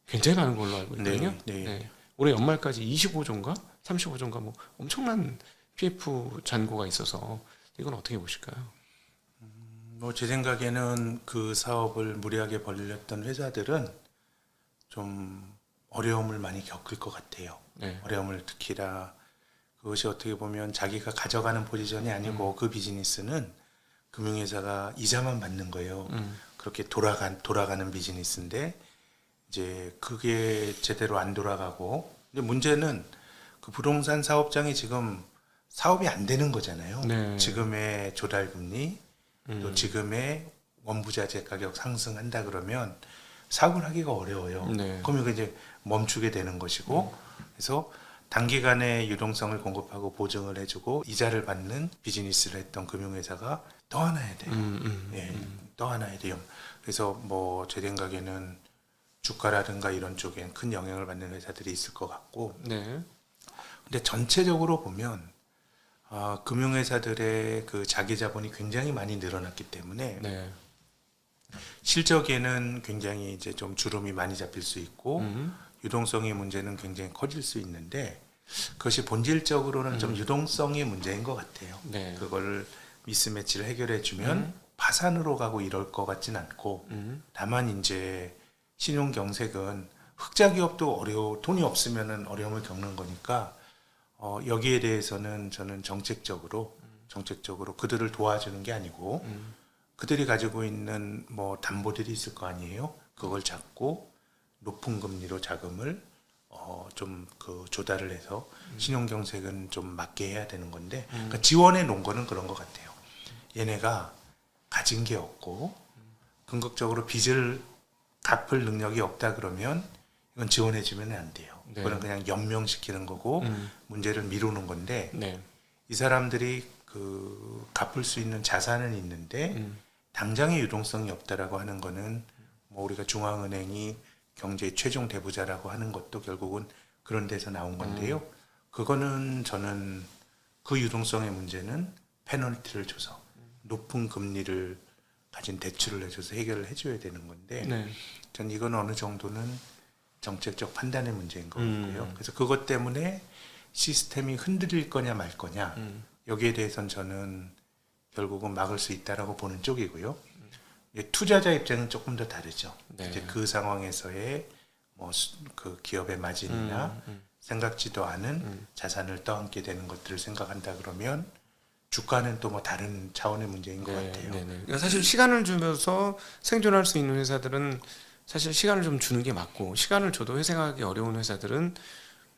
굉장히 많은 걸로 알고 있거든요. 네. 올해 연말까지 25조인가 35조인가 뭐 엄청난 PF 잔고가 있어서 이건 어떻게 보실까요? 뭐 제 생각에는 그 사업을 무리하게 벌렸던 회사들은 좀 어려움을 많이 겪을 것 같아요. 네. 어려움을 특히나 그것이 어떻게 보면 자기가 가져가는 포지션이 아니고 그 비즈니스는 금융회사가 이자만 받는 거예요. 그렇게 돌아가는 비즈니스인데 이제 그게 제대로 안 돌아가고 근데 문제는 그 부동산 사업장이 지금 사업이 안 되는 거잖아요. 네. 지금의 조달금리 또 지금의 원부자재 가격 상승한다 그러면 사업을 하기가 어려워요. 네. 그러면 이제 멈추게 되는 것이고 그래서 단기간에 유동성을 공급하고 보증을 해주고 이자를 받는 비즈니스를 했던 금융회사가 떠안아야 돼요. 예, 떠안아야 돼요. 그래서 뭐 제 생각에는 주가라든가 이런 쪽엔 큰 영향을 받는 회사들이 있을 것 같고 네. 근데 전체적으로 보면 금융회사들의 그 자기 자본이 굉장히 많이 늘어났기 때문에 네. 실적에는 굉장히 이제 좀 주름이 많이 잡힐 수 있고 유동성의 문제는 굉장히 커질 수 있는데 그것이 본질적으로는 좀 유동성의 문제인 것 같아요. 네. 그거를 미스매치를 해결해 주면 파산으로 가고 이럴 것 같진 않고 다만 이제 신용 경색은 흑자 기업도 돈이 없으면은 어려움을 겪는 거니까 여기에 대해서는 저는 정책적으로 그들을 도와주는 게 아니고 그들이 가지고 있는 뭐 담보들이 있을 거 아니에요. 그걸 잡고 높은 금리로 자금을 좀 그 조달을 해서 신용 경색은 좀 막게 해야 되는 건데 그러니까 지원해 놓은 거는 그런 것 같아요. 얘네가 가진 게 없고 궁극적으로 빚을 갚을 능력이 없다 그러면 이건 지원해 주면 안 돼요. 네. 그건 그냥 연명시키는 거고 문제를 미루는 건데 네. 이 사람들이 그 갚을 수 있는 자산은 있는데 당장의 유동성이 없다라고 하는 거는 뭐 우리가 중앙은행이 경제의 최종 대부자라고 하는 것도 결국은 그런 데서 나온 건데요. 그거는 저는 그 유동성의 문제는 페널티를 줘서 높은 금리를 가진 대출을 해줘서 해결을 해줘야 되는 건데 네. 전 이건 어느 정도는 정책적 판단의 문제인 것 같고요. 그래서 그것 때문에 시스템이 흔들릴 거냐 말 거냐 여기에 대해서는 저는 결국은 막을 수 있다라고 보는 쪽이고요. 투자자 입장은 조금 더 다르죠. 네. 이제 그 상황에서의 뭐 그 기업의 마진이나 생각지도 않은 자산을 떠안게 되는 것들을 생각한다 그러면 주가는 또 뭐 다른 차원의 문제인 것 같아요. 네. 그러니까 사실 시간을 주면서 생존할 수 있는 회사들은 사실 시간을 좀 주는 게 맞고 시간을 줘도 회생하기 어려운 회사들은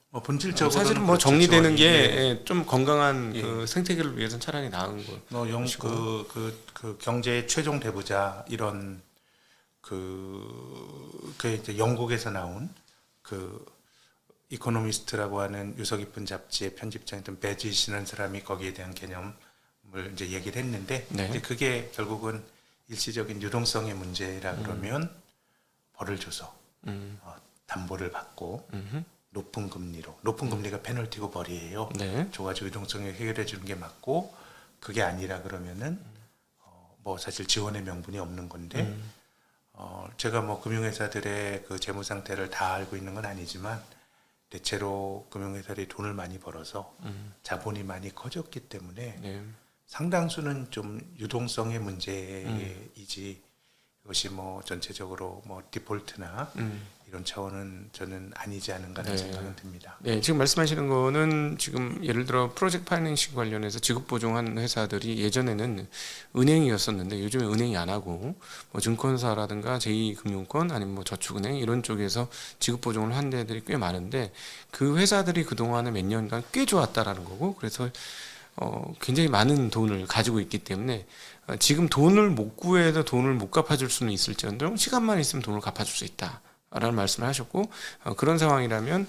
뭐 본질적으로 사실은 뭐 정리되는 게 예. 좀 건강한 예. 그 생태계를 위해서는 차라리 나은 거. 그 경제의 최종 대부자 이런 그 이제 영국에서 나온 그 이코노미스트라고 하는 유서 깊은 잡지의 편집장이던 베지시는 사람이 거기에 대한 개념을 이제 얘기를 했는데 네. 이제 그게 결국은 일시적인 유동성의 문제라 그러면 벌을 줘서 담보를 받고 높은 금리가 페널티고 벌이에요. 네. 줘가지고 유동성을 해결해 주는 게 맞고 그게 아니라 그러면은 뭐 사실 지원의 명분이 없는 건데 제가 뭐 금융회사들의 그 재무 상태를 다 알고 있는 건 아니지만 대체로 금융회사들이 돈을 많이 벌어서 자본이 많이 커졌기 때문에 네. 상당수는 좀 유동성의 문제이지 이것이 뭐 전체적으로 뭐 디폴트나 이런 차원은 저는 아니지 않은가라는 생각은 듭니다. 네, 지금 말씀하시는 거는 지금 예를 들어 프로젝트 파이낸싱 관련해서 지급 보증한 회사들이 예전에는 은행이었었는데 요즘에 은행이 안 하고 뭐 증권사라든가 제2금융권 아니면 뭐 저축은행 이런 쪽에서 지급 보증을 한 데들이 꽤 많은데 그 회사들이 그동안에 몇 년간 꽤 좋았다라는 거고 그래서 굉장히 많은 돈을 가지고 있기 때문에 지금 돈을 못 구해도 돈을 못 갚아줄 수는 있을지언정 시간만 있으면 돈을 갚아줄 수 있다. 라는 말씀을 하셨고 그런 상황이라면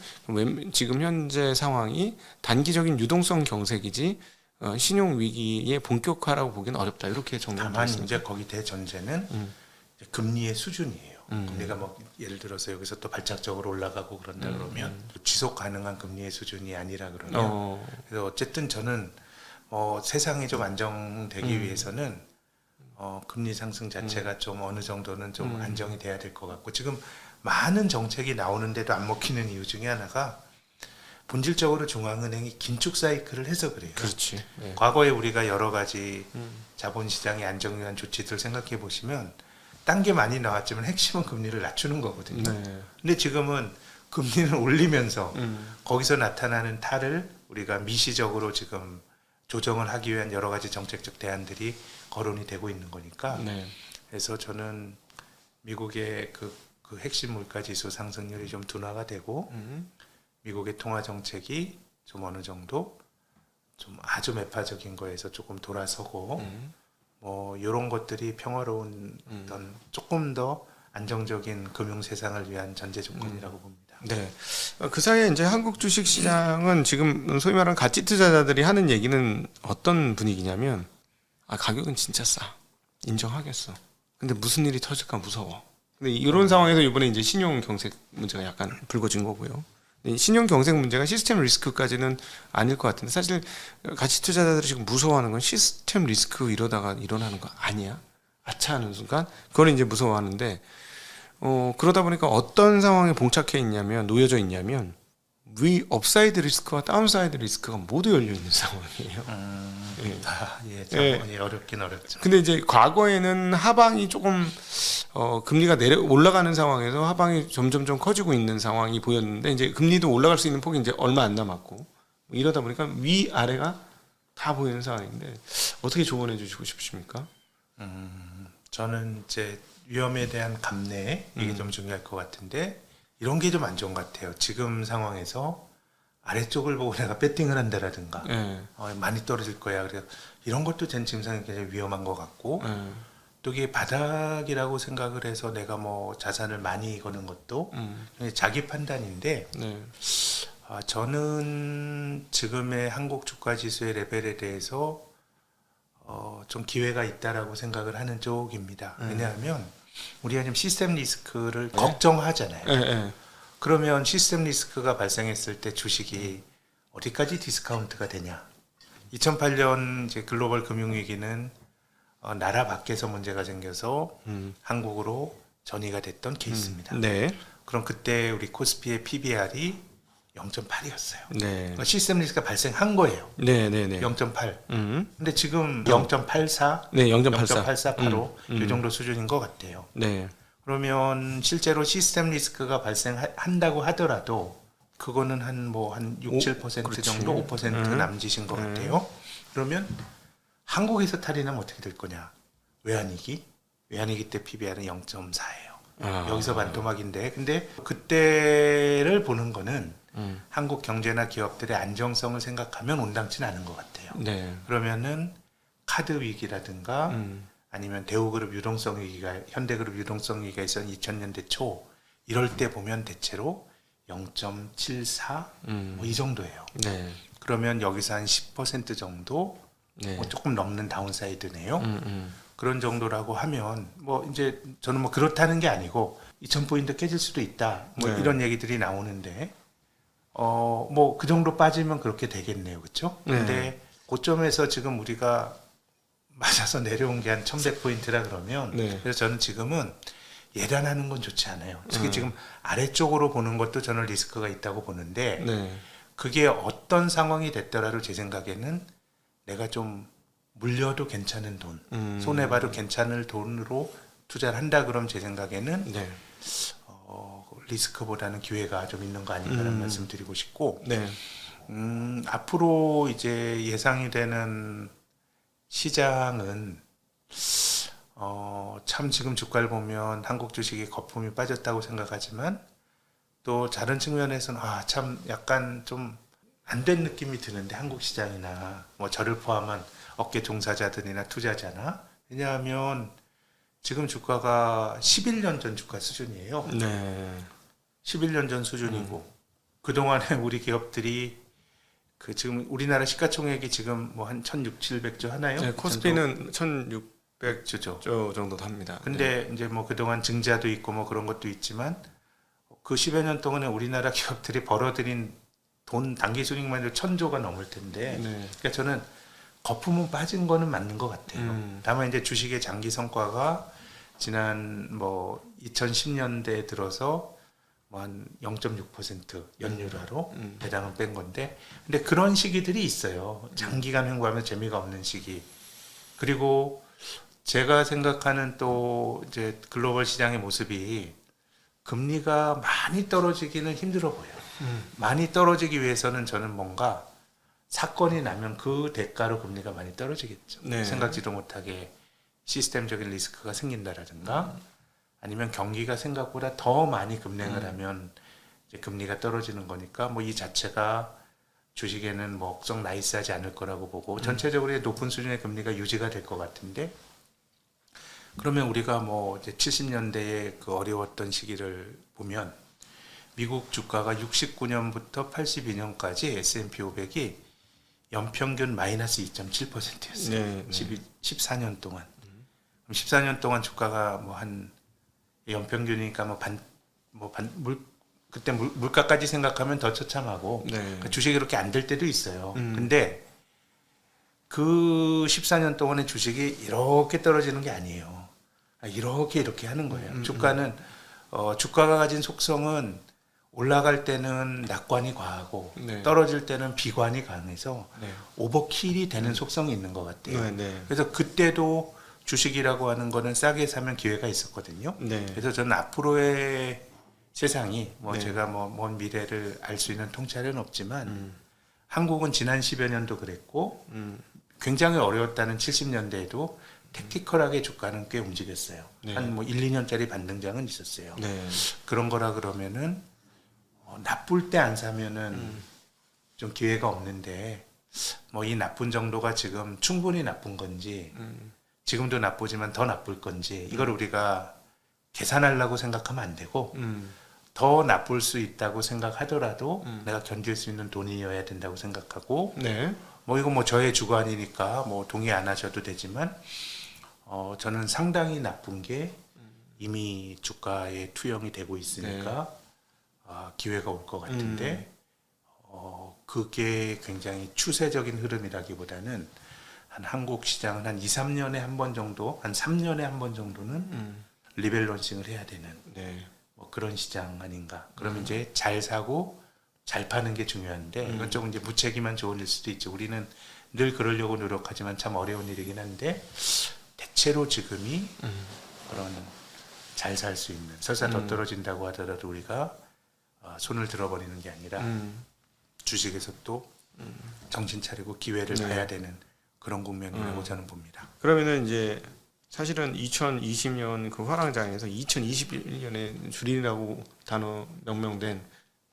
지금 현재 상황이 단기적인 유동성 경색이지 신용 위기의 본격화라고 보기는 어렵다 이렇게 다만 정리하겠습니다. 이제 거기 대전제는 이제 금리의 수준이에요. 금리가 뭐 예를 들어서 여기서 또 발작적으로 올라가고 그런다 그러면 지속 가능한 금리의 수준이 아니라 그러면 그래서 어쨌든 저는 세상이 좀 안정되기 위해서는 금리 상승 자체가 좀 어느 정도는 좀 안정이 돼야 될 것 같고 지금 많은 정책이 나오는데도 안 먹히는 이유 중에 하나가 본질적으로 중앙은행이 긴축 사이클을 해서 그래요. 그렇지. 네. 과거에 우리가 여러 가지 자본시장의 안정을 위한 조치들 생각해 보시면 딴 게 많이 나왔지만 핵심은 금리를 낮추는 거거든요. 네. 근데 지금은 금리를 올리면서 거기서 나타나는 탈을 우리가 미시적으로 지금 조정을 하기 위한 여러 가지 정책적 대안들이 거론이 되고 있는 거니까 네. 그래서 저는 미국의 그 핵심 물가지수 상승률이 좀 둔화가 되고 미국의 통화 정책이 좀 어느 정도 좀 아주 매파적인 거에서 조금 돌아서고 뭐 이런 것들이 평화로운 어떤 조금 더 안정적인 금융 세상을 위한 전제 조건이라고 봅니다. 네. 그 사이에 이제 한국 주식 시장은 지금 소위 말하는 가치 투자자들이 하는 얘기는 어떤 분위기냐면 가격은 진짜 싸. 인정하겠어. 근데 무슨 일이 터질까 무서워. 근데 이런 상황에서 이번에 이제 신용 경색 문제가 약간 불거진 거고요. 이 신용 경색 문제가 시스템 리스크까지는 아닐 것 같은데 사실 가치 투자자들이 지금 무서워하는 건 시스템 리스크 이러다가 일어나는 거 아니야? 아차 하는 순간 그걸 이제 무서워하는데 그러다 보니까 어떤 상황에 봉착해 있냐면 놓여져 있냐면 위 업사이드 리스크와 다운사이드 리스크가 모두 열려 있는 상황이에요. 예, 어렵긴 어렵죠. 근데 이제 과거에는 하방이 조금 금리가 올라가는 상황에서 하방이 점점점 커지고 있는 상황이 보였는데 이제 금리도 올라갈 수 있는 폭이 이제 얼마 안 남았고 이러다 보니까 위 아래가 다 보이는 상황인데 어떻게 조언해 주시고 싶으십니까? 저는 이제 위험에 대한 감내 이게 좀 중요할 것 같은데 이런 게 좀 안 좋은 것 같아요. 지금 상황에서 아래쪽을 보고 내가 배팅을 한다라든가 네. 많이 떨어질 거야. 그래서 이런 것도 제 증상이 굉장히 위험한 것 같고 또 이게 바닥이라고 생각을 해서 내가 뭐 자산을 많이 거는 것도 자기 판단인데 네. 저는 지금의 한국 주가 지수의 레벨에 대해서 좀 기회가 있다라고 생각을 하는 쪽입니다. 왜냐하면 우리가 지금 시스템 리스크를 걱정하잖아요. 네. 그러면 시스템 리스크가 발생했을 때 주식이 어디까지 디스카운트가 되냐? 2008년 이제 글로벌 금융위기는 나라 밖에서 문제가 생겨서 한국으로 전이가 됐던 케이스입니다. 네. 그럼 그때 우리 코스피의 PBR이 0.8이었어요. 네. 그러니까 시스템 리스크가 발생한 거예요. 네. 네. 네. 0.8. 근데 지금 0.84, 네. 0.84. 0.8485 이 정도 수준인 것 같아요. 네. 그러면 실제로 시스템 리스크가 발생한다고 하더라도 그거는 한 6, 7% 그렇지. 정도 5% 남짓인 것 같아요. 그러면 한국에서 탈이나면 어떻게 될 거냐? 외환위기 때 PBR은 0.4예요. 여기서 반토막인데 근데 그때를 보는 거는 한국 경제나 기업들의 안정성을 생각하면 온당치는 않은 것 같아요. 네. 그러면은 카드 위기라든가 아니면 대우그룹 유동성 위기가 현대그룹 유동성 위기가 있었던 2000년대 초 이럴 때 보면 대체로 0.74 뭐 이 정도예요. 네. 그러면 여기서 한 10% 정도 네. 뭐 조금 넘는 다운사이드네요. 그런 정도라고 하면 뭐 이제 저는 뭐 그렇다는 게 아니고 2000포인트 깨질 수도 있다. 뭐 네. 이런 얘기들이 나오는데 뭐 그 정도 빠지면 그렇게 되겠네요. 그렇죠? 근데 고점에서 지금 우리가 맞아서 내려온 게 한 1100포인트라 그러면 네. 그래서 저는 지금은 예단하는 건 좋지 않아요. 특히 지금 아래쪽으로 보는 것도 저는 리스크가 있다고 보는데 네. 그게 어떤 상황이 됐더라도 제 생각에는 내가 좀 물려도 괜찮은 돈, 손해봐도 괜찮을 돈으로 투자를 한다 그러면 제 생각에는 네. 리스크보다는 기회가 좀 있는 거 아닌가라는 말씀 드리고 싶고 네. 앞으로 이제 예상이 되는 시장은 참 지금 주가를 보면 한국 주식이 거품이 빠졌다고 생각하지만 또 다른 측면에서는 참 약간 좀 안 된 느낌이 드는데 한국 시장이나 뭐 저를 포함한 업계 종사자들이나 투자자나 왜냐하면 지금 주가가 11년 전 주가 수준이에요. 네. 11년 전 수준이고 그동안에 우리 기업들이 그 지금 우리나라 시가총액이 지금 뭐 한 1,600, 700조 하나요? 네, 코스피는 1,600조 1,600조 정도 합니다. 근데 이제 뭐 그동안 증자도 있고 뭐 그런 것도 있지만 그 10여 년 동안에 우리나라 기업들이 벌어들인 돈 단기 순이익만 해도 1,000조가 넘을 텐데 네. 그러니까 저는 거품은 빠진 거는 맞는 것 같아요. 다만 이제 주식의 장기 성과가 지난 뭐 2010년대에 들어서 뭐 한 0.6% 연율화로 배당을 뺀 건데 근데 그런 시기들이 있어요. 장기간 횡보하면 재미가 없는 시기. 그리고 제가 생각하는 또 이제 글로벌 시장의 모습이 금리가 많이 떨어지기는 힘들어 보여요. 많이 떨어지기 위해서는 저는 뭔가 사건이 나면 그 대가로 금리가 많이 떨어지겠죠. 네. 생각지도 못하게 시스템적인 리스크가 생긴다라든가 아니면 경기가 생각보다 더 많이 급냉을 하면 이제 금리가 떨어지는 거니까 뭐 이 자체가 주식에는 뭐 억정 나이스하지 않을 거라고 보고 전체적으로 높은 수준의 금리가 유지가 될 것 같은데 그러면 우리가 뭐 이제 70년대에 그 어려웠던 시기를 보면 미국 주가가 69년부터 82년까지 S&P 500이 연평균 마이너스 2.7%였어요. 네, 네. 14년 동안. 그럼 14년 동안 주가가 뭐 한 연평균이니까 그때 물가까지 생각하면 더 처참하고 네. 그러니까 주식이 그렇게 안 될 때도 있어요. 근데 그 14년 동안의 주식이 이렇게 떨어지는 게 아니에요. 이렇게 하는 거예요. 주가는 주가가 가진 속성은 올라갈 때는 낙관이 과하고 네. 떨어질 때는 비관이 강해서 네. 오버킬이 되는 속성이 있는 것 같아요. 네, 네. 그래서 그때도 주식이라고 하는 거는 싸게 사면 기회가 있었거든요. 네. 그래서 저는 앞으로의 세상이 뭐 네. 제가 뭐 먼 미래를 알 수 있는 통찰은 없지만 한국은 지난 10여 년도 그랬고 굉장히 어려웠다는 70년대에도 택티컬하게 주가는 꽤 움직였어요. 네. 한 뭐 1, 2년짜리 반등장은 있었어요. 네. 그런 거라 그러면은 나쁠 때 안 사면은 좀 기회가 없는데 뭐 이 나쁜 정도가 지금 충분히 나쁜 건지 지금도 나쁘지만 더 나쁠 건지 이걸 우리가 계산하려고 생각하면 안 되고 더 나쁠 수 있다고 생각하더라도 내가 견딜 수 있는 돈이어야 된다고 생각하고 네. 뭐 이거 뭐 저의 주관이니까 뭐 동의 안 하셔도 되지만 저는 상당히 나쁜 게 이미 주가에 투영이 되고 있으니까 기회가 올 것 같은데 그게 굉장히 추세적인 흐름이라기보다는 한 한국 시장은 한 2, 3년에 한 번 정도, 한 3년에 한 번 정도는 리밸런싱을 해야 되는 네. 뭐 그런 시장 아닌가. 그러면 이제 잘 사고 잘 파는 게 중요한데 이건 조금 이제 무책임한 조언일 수도 있죠. 우리는 늘 그러려고 노력하지만 참 어려운 일이긴 한데 대체로 지금이 그런 잘 살 수 있는 설사 더 떨어진다고 하더라도 우리가 손을 들어버리는 게 아니라 주식에서 또 정신 차리고 기회를 네. 봐야 되는 그런 국면이라고 저는 봅니다. 그러면은 이제 사실은 2020년 그 화랑장에서 2021년에 줄이라고 단어 명명된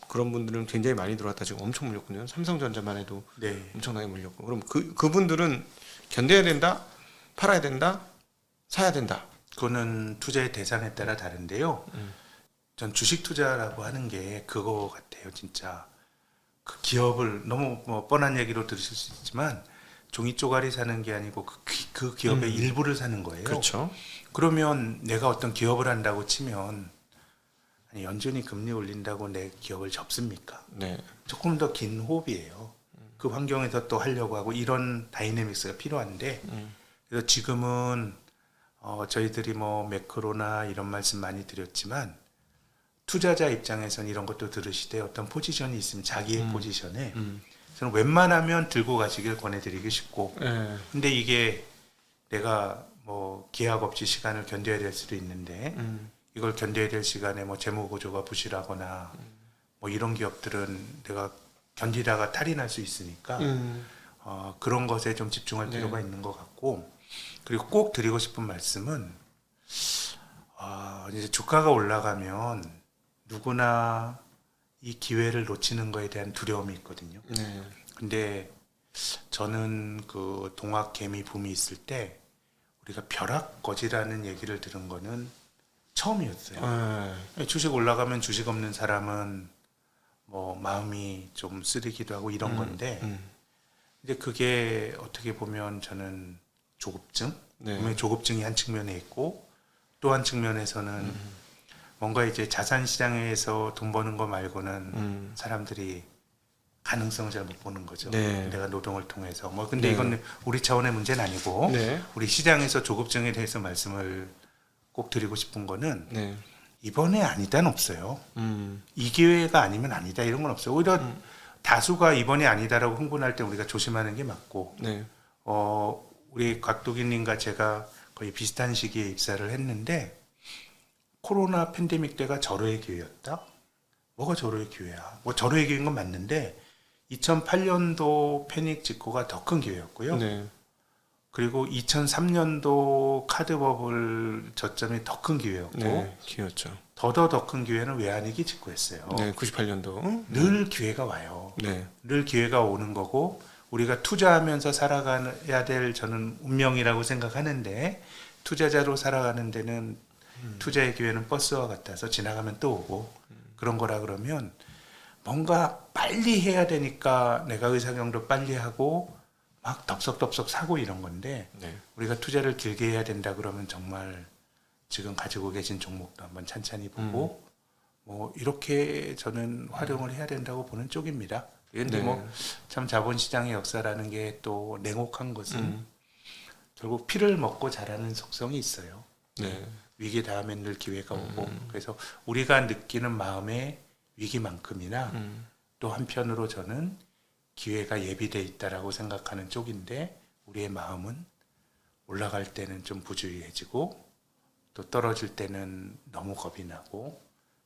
그런 분들은 굉장히 많이 들어왔다. 지금 엄청 물렸거든요. 삼성전자만 해도 네. 엄청나게 물렸고. 그럼 그분들은 견뎌야 된다, 팔아야 된다, 사야 된다. 그거는 투자의 대상에 따라 다른데요. 전 주식 투자라고 하는 게 그거 같아요. 진짜 그 기업을 너무 뭐 뻔한 얘기로 들으실 수 있지만 종이 쪼가리 사는 게 아니고 그 기업의 일부를 사는 거예요. 그렇죠. 그러면 내가 어떤 기업을 한다고 치면 아니, 연준이 금리 올린다고 내 기업을 접습니까? 네. 조금 더 긴 호흡이에요. 그 환경에서 또 하려고 하고 이런 다이내믹스가 필요한데 그래서 지금은 저희들이 뭐 매크로나 이런 말씀 많이 드렸지만 투자자 입장에서는 이런 것도 들으시되 어떤 포지션이 있으면 자기의 포지션에 저는 웬만하면 들고 가시길 권해드리기 쉽고 네. 근데 이게 내가 뭐 기약 없이 시간을 견뎌야 될 수도 있는데 이걸 견뎌야 될 시간에 뭐 재무 구조가 부실하거나 뭐 이런 기업들은 내가 견디다가 탈이 날 수 있으니까 그런 것에 좀 집중할 필요가 있는 것 같고 그리고 꼭 드리고 싶은 말씀은 이제 주가가 올라가면 누구나 이 기회를 놓치는 거에 대한 두려움이 있거든요. 네. 근데 저는 그 동학 개미 붐이 있을 때 우리가 벼락거지라는 얘기를 들은 거는 처음이었어요. 주식 올라가면 주식 없는 사람은 뭐 마음이 좀 쓰리기도 하고 이런 건데 이제 그게 어떻게 보면 저는 조급증, 네. 분명히 조급증이 한 측면에 있고 또 한 측면에서는 뭔가 이제 자산 시장에서 돈 버는 거 말고는 사람들이 가능성을 잘 못 보는 거죠. 네. 내가 노동을 통해서 뭐 근데 네. 이건 우리 차원의 문제는 아니고 네. 우리 시장에서 조급증에 대해서 말씀을 꼭 드리고 싶은 거는 네. 이번에 아니다는 없어요. 이 기회가 아니면 아니다 이런 건 없어요. 오히려 다수가 이번이 아니다라고 흥분할 때 우리가 조심하는 게 맞고 네. 우리 곽도기님과 제가 거의 비슷한 시기에 입사를 했는데 코로나 팬데믹 때가 절호의 기회였다. 뭐가 절호의 기회야? 뭐 절호의 기회인 건 맞는데 2008년도 패닉 직후가 더 큰 기회였고요. 네. 그리고 2003년도 카드 버블 저점이 더 큰 기회였고 네, 기회였죠. 더 큰 기회는 외환위기 직후였어요. 네, 98년도. 늘 기회가 와요. 네, 늘 기회가 오는 거고 우리가 투자하면서 살아가야 될 저는 운명이라고 생각하는데 투자자로 살아가는 데는 투자의 기회는 버스와 같아서 지나가면 또 오고 그런 거라 그러면 뭔가 빨리 해야 되니까 내가 의사경도 빨리 하고 막 덥석덥석 사고 이런 건데 네, 우리가 투자를 길게 해야 된다 그러면 정말 지금 가지고 계신 종목도 한번 찬찬히 보고 뭐 이렇게 저는 활용을 해야 된다고 보는 쪽입니다. 그런데 네. 뭐 참 자본시장의 역사라는 게 또 냉혹한 것은 결국 피를 먹고 자라는 속성이 있어요. 네, 위기 다음엔 늘 기회가 오고 그래서 우리가 느끼는 마음의 위기만큼이나 또 한편으로 저는 기회가 예비돼 있다라고 생각하는 쪽인데 우리의 마음은 올라갈 때는 좀 부주의해지고 또 떨어질 때는 너무 겁이 나고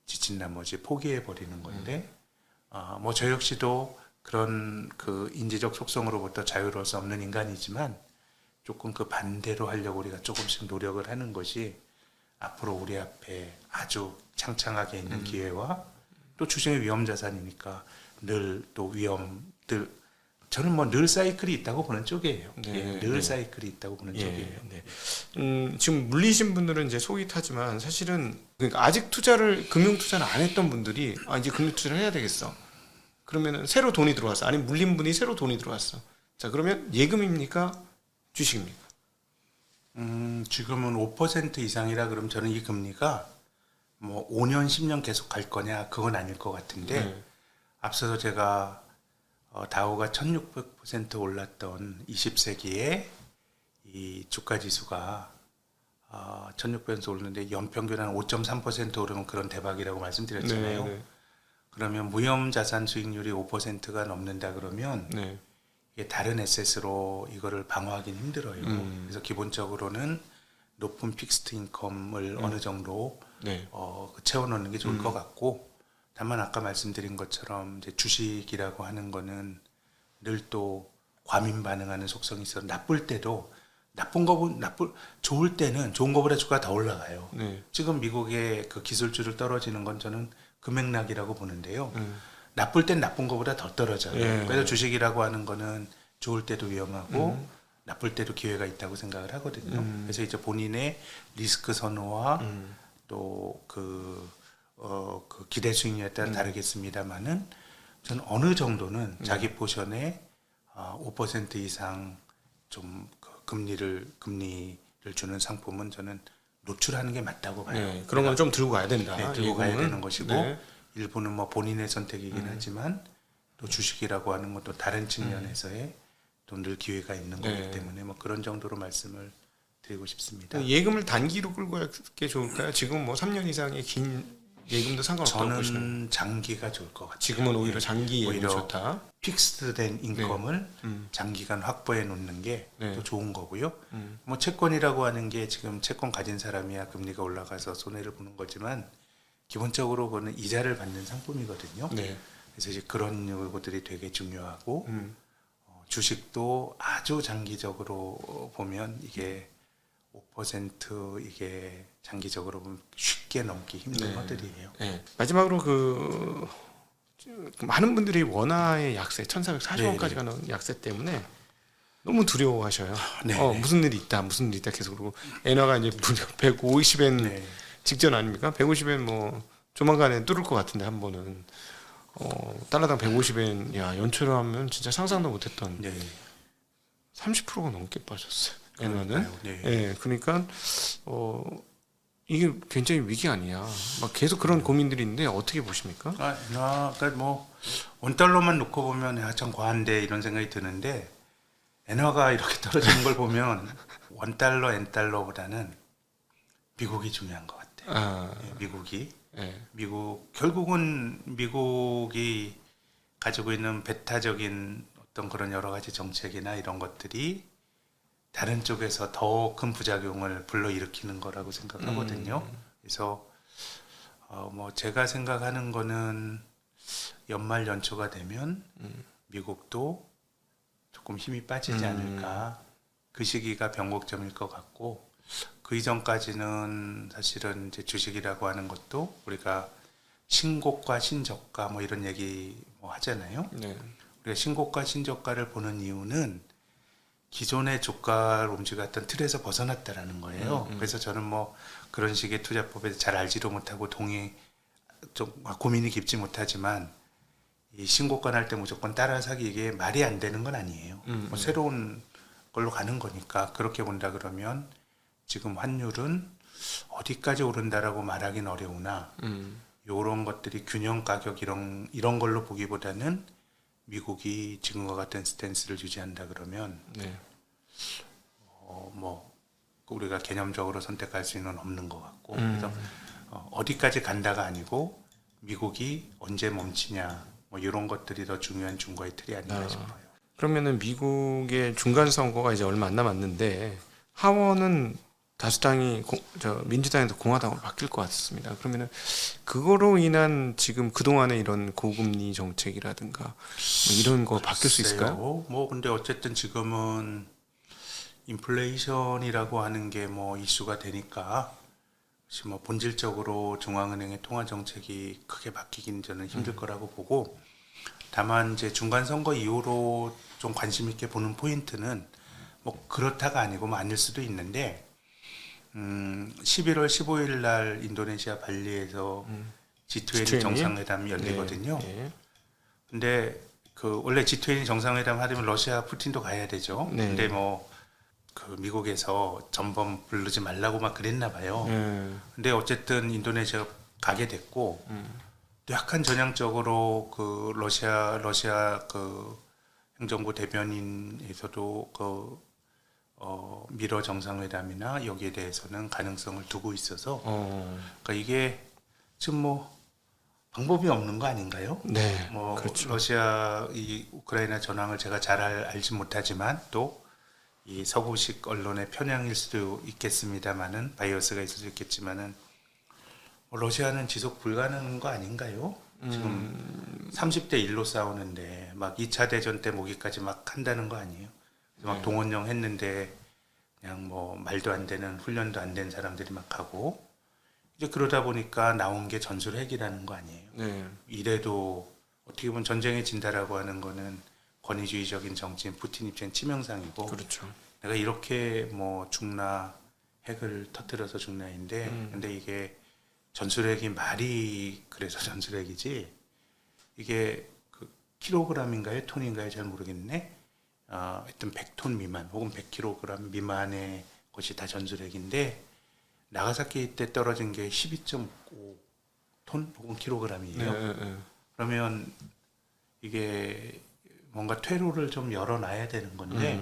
지친 나머지 포기해 버리는 건데 뭐 저 역시도 그런 그 인지적 속성으로부터 자유로울 수 없는 인간이지만 조금 그 반대로 하려고 우리가 조금씩 노력을 하는 것이 앞으로 우리 앞에 아주 창창하게 있는 기회와 또 주식의 위험 자산이니까 늘 또 위험들 저는 뭐 늘 사이클이 있다고 보는 쪽이에요. 네, 예, 늘 네. 사이클이 있다고 보는 쪽이에요. 네. 지금 물리신 분들은 이제 속이 타지만 사실은 그러니까 아직 금융 투자를 안 했던 분들이 이제 금융 투자를 해야 되겠어. 그러면은 새로 돈이 들어왔어. 아니 물린 분이 새로 돈이 들어왔어. 자 그러면 예금입니까? 주식입니까? 지금은 5% 이상이라 그러면 저는 이 금리가 뭐 5년, 10년 계속 갈 거냐 그건 아닐 것 같은데 네. 앞서서 제가 다우가 1600% 올랐던 20세기에 이 주가 지수가 1600% 오르는데 연평균 한 5.3% 오르면 그런 대박이라고 말씀드렸잖아요. 네, 네. 그러면 무형 자산 수익률이 5%가 넘는다 그러면 네. 이게 다른 에셋으로 이거를 방어하기는 힘들어요. 그래서 기본적으로는 높은 픽스트 인컴을 어느 정도 네. 채워놓는 게 좋을 것 같고 다만 아까 말씀드린 것처럼 이제 주식이라고 하는 거는 늘 또 과민 반응하는 속성이 있어 나쁠 때도 좋을 때는 좋은 거보다 주가가 더 올라가요. 네. 지금 미국의 그 기술주를 떨어지는 건 저는 금맥락이라고 보는데요. 나쁠 땐 나쁜 거보다 더 떨어져요. 예. 그래서 주식이라고 하는 거는 좋을 때도 위험하고 나쁠 때도 기회가 있다고 생각을 하거든요. 그래서 이제 본인의 리스크 선호와 또 그 기대 수익률에 따라 다르겠습니다만은 저는 어느 정도는 자기 포션에 5% 이상 좀 금리를 주는 상품은 저는 노출하는 게 맞다고 봐요. 네. 그런 건 좀 들고 가야 된다. 네, 들고 가야 예금은. 되는 것이고 네. 일부는 뭐 본인의 선택이긴 하지만 또 주식이라고 하는 것도 다른 측면에서의 또 늘 기회가 있는 네. 거기 때문에 뭐 그런 정도로 말씀을 드리고 싶습니다. 예금을 단기로 끌고 가는 게 좋을까요? 지금 뭐 3년 이상의 긴 예금도 상관없다고 보시는. 저는 장기가 좋을 것 같아요. 지금은 오히려 장기 예금이 오히려 좋다. 픽스된 인컴을 장기간 확보해 놓는 게 또 네. 좋은 거고요. 뭐 채권이라고 하는 게 지금 채권 가진 사람이야 금리가 올라가서 손해를 보는 거지만 기본적으로 그거는 이자를 받는 상품이거든요. 네. 그래서 이제 그런 요소들이 되게 중요하고 주식도 아주 장기적으로 보면 이게 5% 이게 장기적으로 보면 쉽게 넘기 힘든 네. 것들이에요. 네. 마지막으로 많은 분들이 원화의 약세 1,440원까지 네. 가는 약세 때문에 너무 두려워하셔요. 네. 무슨 일이 있다, 무슨 일이 있다 계속 그러고 엔화가 이제 무려 150엔 네. 직전 아닙니까? 150엔 뭐 조만간에 뚫을 것 같은데 한 번은 달러당 150엔 야 연초로 하면 진짜 상상도 못했던 네. 30%가 넘게 빠졌어요. 엔화는. 그러니까요. 네. 예, 그러니까 이게 굉장히 위기 아니야. 막 계속 그런 고민들이 있는데 어떻게 보십니까? 그러니까 뭐 원달러만 놓고 보면 참 과한데 이런 생각이 드는데 엔화가 이렇게 떨어지는 걸 보면 원달러, 엔달러보다는 미국이 중요한 것 같아요. 미국이 예. 결국은 미국이 가지고 있는 배타적인 어떤 그런 여러 가지 정책이나 이런 것들이 다른 쪽에서 더 큰 부작용을 불러일으키는 거라고 생각하거든요. 그래서 뭐 제가 생각하는 거는 연말 연초가 되면 미국도 조금 힘이 빠지지 않을까. 그 시기가 변곡점일 것 같고 그 이전까지는 사실은 이제 주식이라고 하는 것도 우리가 신고가 신저가 뭐 이런 얘기 뭐 하잖아요. 네. 우리가 신고가 신저가를 보는 이유는 기존의 주가를 움직였던 틀에서 벗어났다라는 거예요. 그래서 저는 뭐 그런 식의 투자법에 잘 알지도 못하고 좀 고민이 깊지 못하지만 이 신고가 날 때 무조건 따라 사기 이게 말이 안 되는 건 아니에요. 뭐 새로운 걸로 가는 거니까 그렇게 본다 그러면 지금 환율은 어디까지 오른다라고 말하기는 어려우나 이런 것들이 균형 가격 이런 걸로 보기보다는 미국이 지금과 같은 스탠스를 유지한다 그러면 네. 뭐 우리가 개념적으로 선택할 수는 없는 것 같고 그래서 어디까지 간다가 아니고 미국이 언제 멈추냐 뭐 이런 것들이 더 중요한 중거의 틀이 아닌가 싶어요. 그러면은 미국의 중간 선거가 이제 얼마 안 남았는데 하원은 다수당이 민주당에서 공화당으로 바뀔 것 같습니다. 그러면은 그거로 인한 지금 그동안의 이런 고금리 정책이라든가 뭐 이런 거 바뀔 수 있을까요? 뭐 근데 어쨌든 지금은 인플레이션이라고 하는 게 뭐 이슈가 되니까 혹시 뭐 본질적으로 중앙은행의 통화 정책이 크게 바뀌긴 저는 힘들 거라고 보고 다만 이제 중간 선거 이후로 좀 관심 있게 보는 포인트는 뭐 그렇다가 아니고 뭐 아닐 수도 있는데 11월 15일 날 인도네시아 발리에서 G20 정상회담이 열리거든요. 네. 근데 그 원래 G20 정상회담 하려면 러시아 푸틴도 가야 되죠. 네. 근데 뭐 그 미국에서 전범 부르지 말라고 막 그랬나 봐요. 근데 어쨌든 인도네시아 가게 됐고 또 약간 전향적으로 그 러시아 그 행정부 대변인에서도 그 미러 정상회담이나 여기에 대해서는 가능성을 두고 있어서 그러니까 이게 지금 뭐 방법이 없는 거 아닌가요? 네. 뭐 그렇죠. 러시아 이 우크라이나 전황을 제가 잘 알지 못하지만 또 이 서구식 언론의 편향일 수도 있겠습니다만은 바이어스가 있을 수 있겠지만은 뭐 러시아는 지속 불가능한 거 아닌가요? 지금 30대 1로 싸우는데 막 2차 대전 때 모기까지 막 한다는 거 아니에요? 막 동원령 했는데 그냥 뭐 말도 안 되는 훈련도 안 된 사람들이 막 가고 이제 그러다 보니까 나온 게 전술핵이라는 거 아니에요? 네. 이래도 어떻게 보면 전쟁에 진다라고 하는 거는 권위주의적인 정치인 푸틴 입장 치명상이고 그렇죠. 내가 이렇게 뭐 죽나 핵을 터뜨려서 죽나인데 근데 이게 전술핵이 말이 그래서 전술핵이지 이게 그 킬로그램인가요 톤인가요 잘 모르겠네. 하여튼 100톤 미만 혹은 100kg 미만의 것이 다 전술핵인데 나가사키 때 떨어진 게 12.5톤 혹은 킬로그램이에요. 네. 그러면 이게 뭔가 퇴로를 좀 열어놔야 되는 건데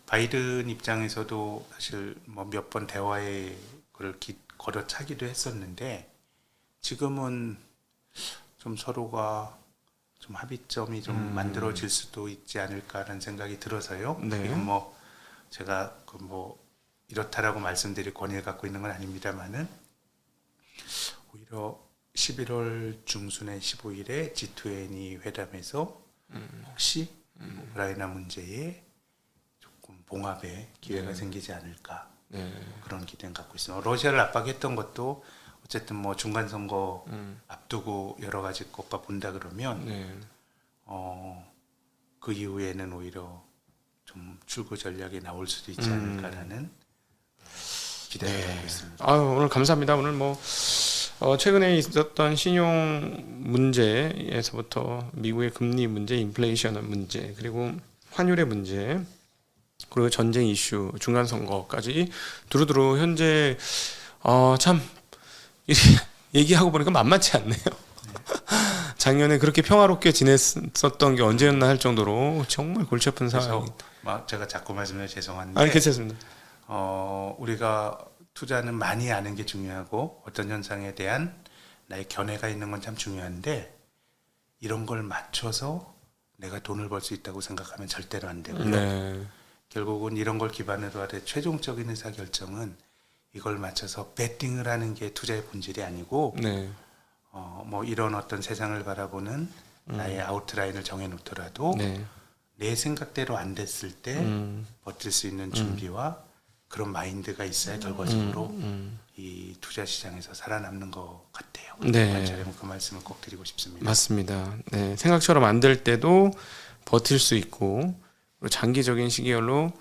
바이든 입장에서도 사실 뭐 몇 번 대화에 그걸 걸어차기도 했었는데 지금은 좀 서로가 좀 합의점이 좀 만들어질 수도 있지 않을까라는 생각이 들어서요. 네. 이건 뭐 제가 그 뭐 이렇다라고 말씀드릴 권위를 갖고 있는 건 아닙니다만은 오히려 11월 중순에 15일에 G20 회담에서 혹시 우크라이나 문제에 조금 봉합의 기회가 생기지 않을까 그런 기대는 갖고 있습니다. 러시아를 압박했던 것도 어쨌든 뭐 중간 선거 앞두고 여러 가지 것과 본다 그러면 그 이후에는 오히려 좀 출구 전략이 나올 수도 있지 않을까라는 기대를 갖고 있습니다. 오늘 감사합니다. 오늘 뭐 최근에 있었던 신용 문제에서부터 미국의 금리 문제, 인플레이션 문제, 그리고 환율의 문제, 그리고 전쟁 이슈, 중간 선거까지 두루두루 현재 참 얘기하고 보니까 만만치 않네요. 작년에 그렇게 평화롭게 지냈었던 게 언제였나 할 정도로 정말 골치 아픈 상황이. 제가 자꾸 말씀드려 죄송한데. 아니 괜찮습니다. 우리가 투자는 많이 아는 게 중요하고 어떤 현상에 대한 나의 견해가 있는 건 참 중요한데 이런 걸 맞춰서 내가 돈을 벌 수 있다고 생각하면 절대로 안 되고요. 결국은 이런 걸 기반으로 하되 최종적인 의사결정은 이걸 맞춰서 배팅을 하는 게 투자의 본질이 아니고 뭐 이런 어떤 세상을 바라보는 나의 아웃라인을 정해놓더라도 내 생각대로 안 됐을 때 버틸 수 있는 준비와 그런 마인드가 있어야 결과적으로 이 투자 시장에서 살아남는 것 같아요. 네. 관찰해보면 그 말씀을 꼭 드리고 싶습니다. 맞습니다. 네, 생각처럼 안 될 때도 버틸 수 있고 그리고 장기적인 시기열로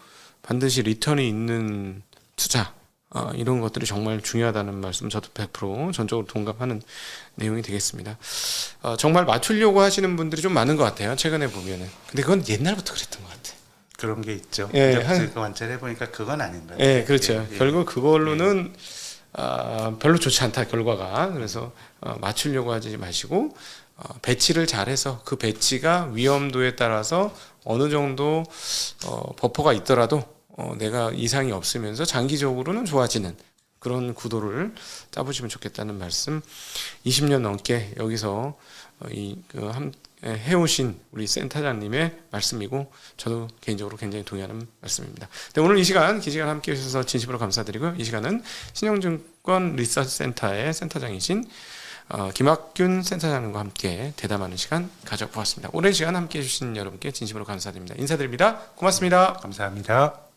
반드시 리턴이 있는 투자 이런 것들이 정말 중요하다는 말씀 저도 100% 전적으로 동감하는 내용이 되겠습니다. 정말 맞추려고 하시는 분들이 좀 많은 것 같아요. 최근에 보면은. 근데 그건 옛날부터 그랬던 것 같아요. 그런 게 있죠. 예, 근데 그 관찰해보니까 그건 아닌 것 같아요. 예, 그렇죠. 예, 예. 결국 그걸로는 별로 좋지 않다 결과가. 그래서 맞추려고 하지 마시고 배치를 잘해서 그 배치가 위험도에 따라서 어느 정도 버퍼가 있더라도 내가 이상이 없으면서 장기적으로는 좋아지는 그런 구도를 짜보시면 좋겠다는 말씀. 20년 넘게 여기서 해오신 우리 센터장님의 말씀이고 저도 개인적으로 굉장히 동의하는 말씀입니다. 네, 오늘 이 시간 기시간 함께 해주셔서 진심으로 감사드리고요. 이 시간은 신영증권 리서치센터의 센터장이신 김학균 센터장님과 함께 대담하는 시간 가져보았습니다. 오랜 시간 함께 해주신 여러분께 진심으로 감사드립니다. 인사드립니다. 고맙습니다. 감사합니다.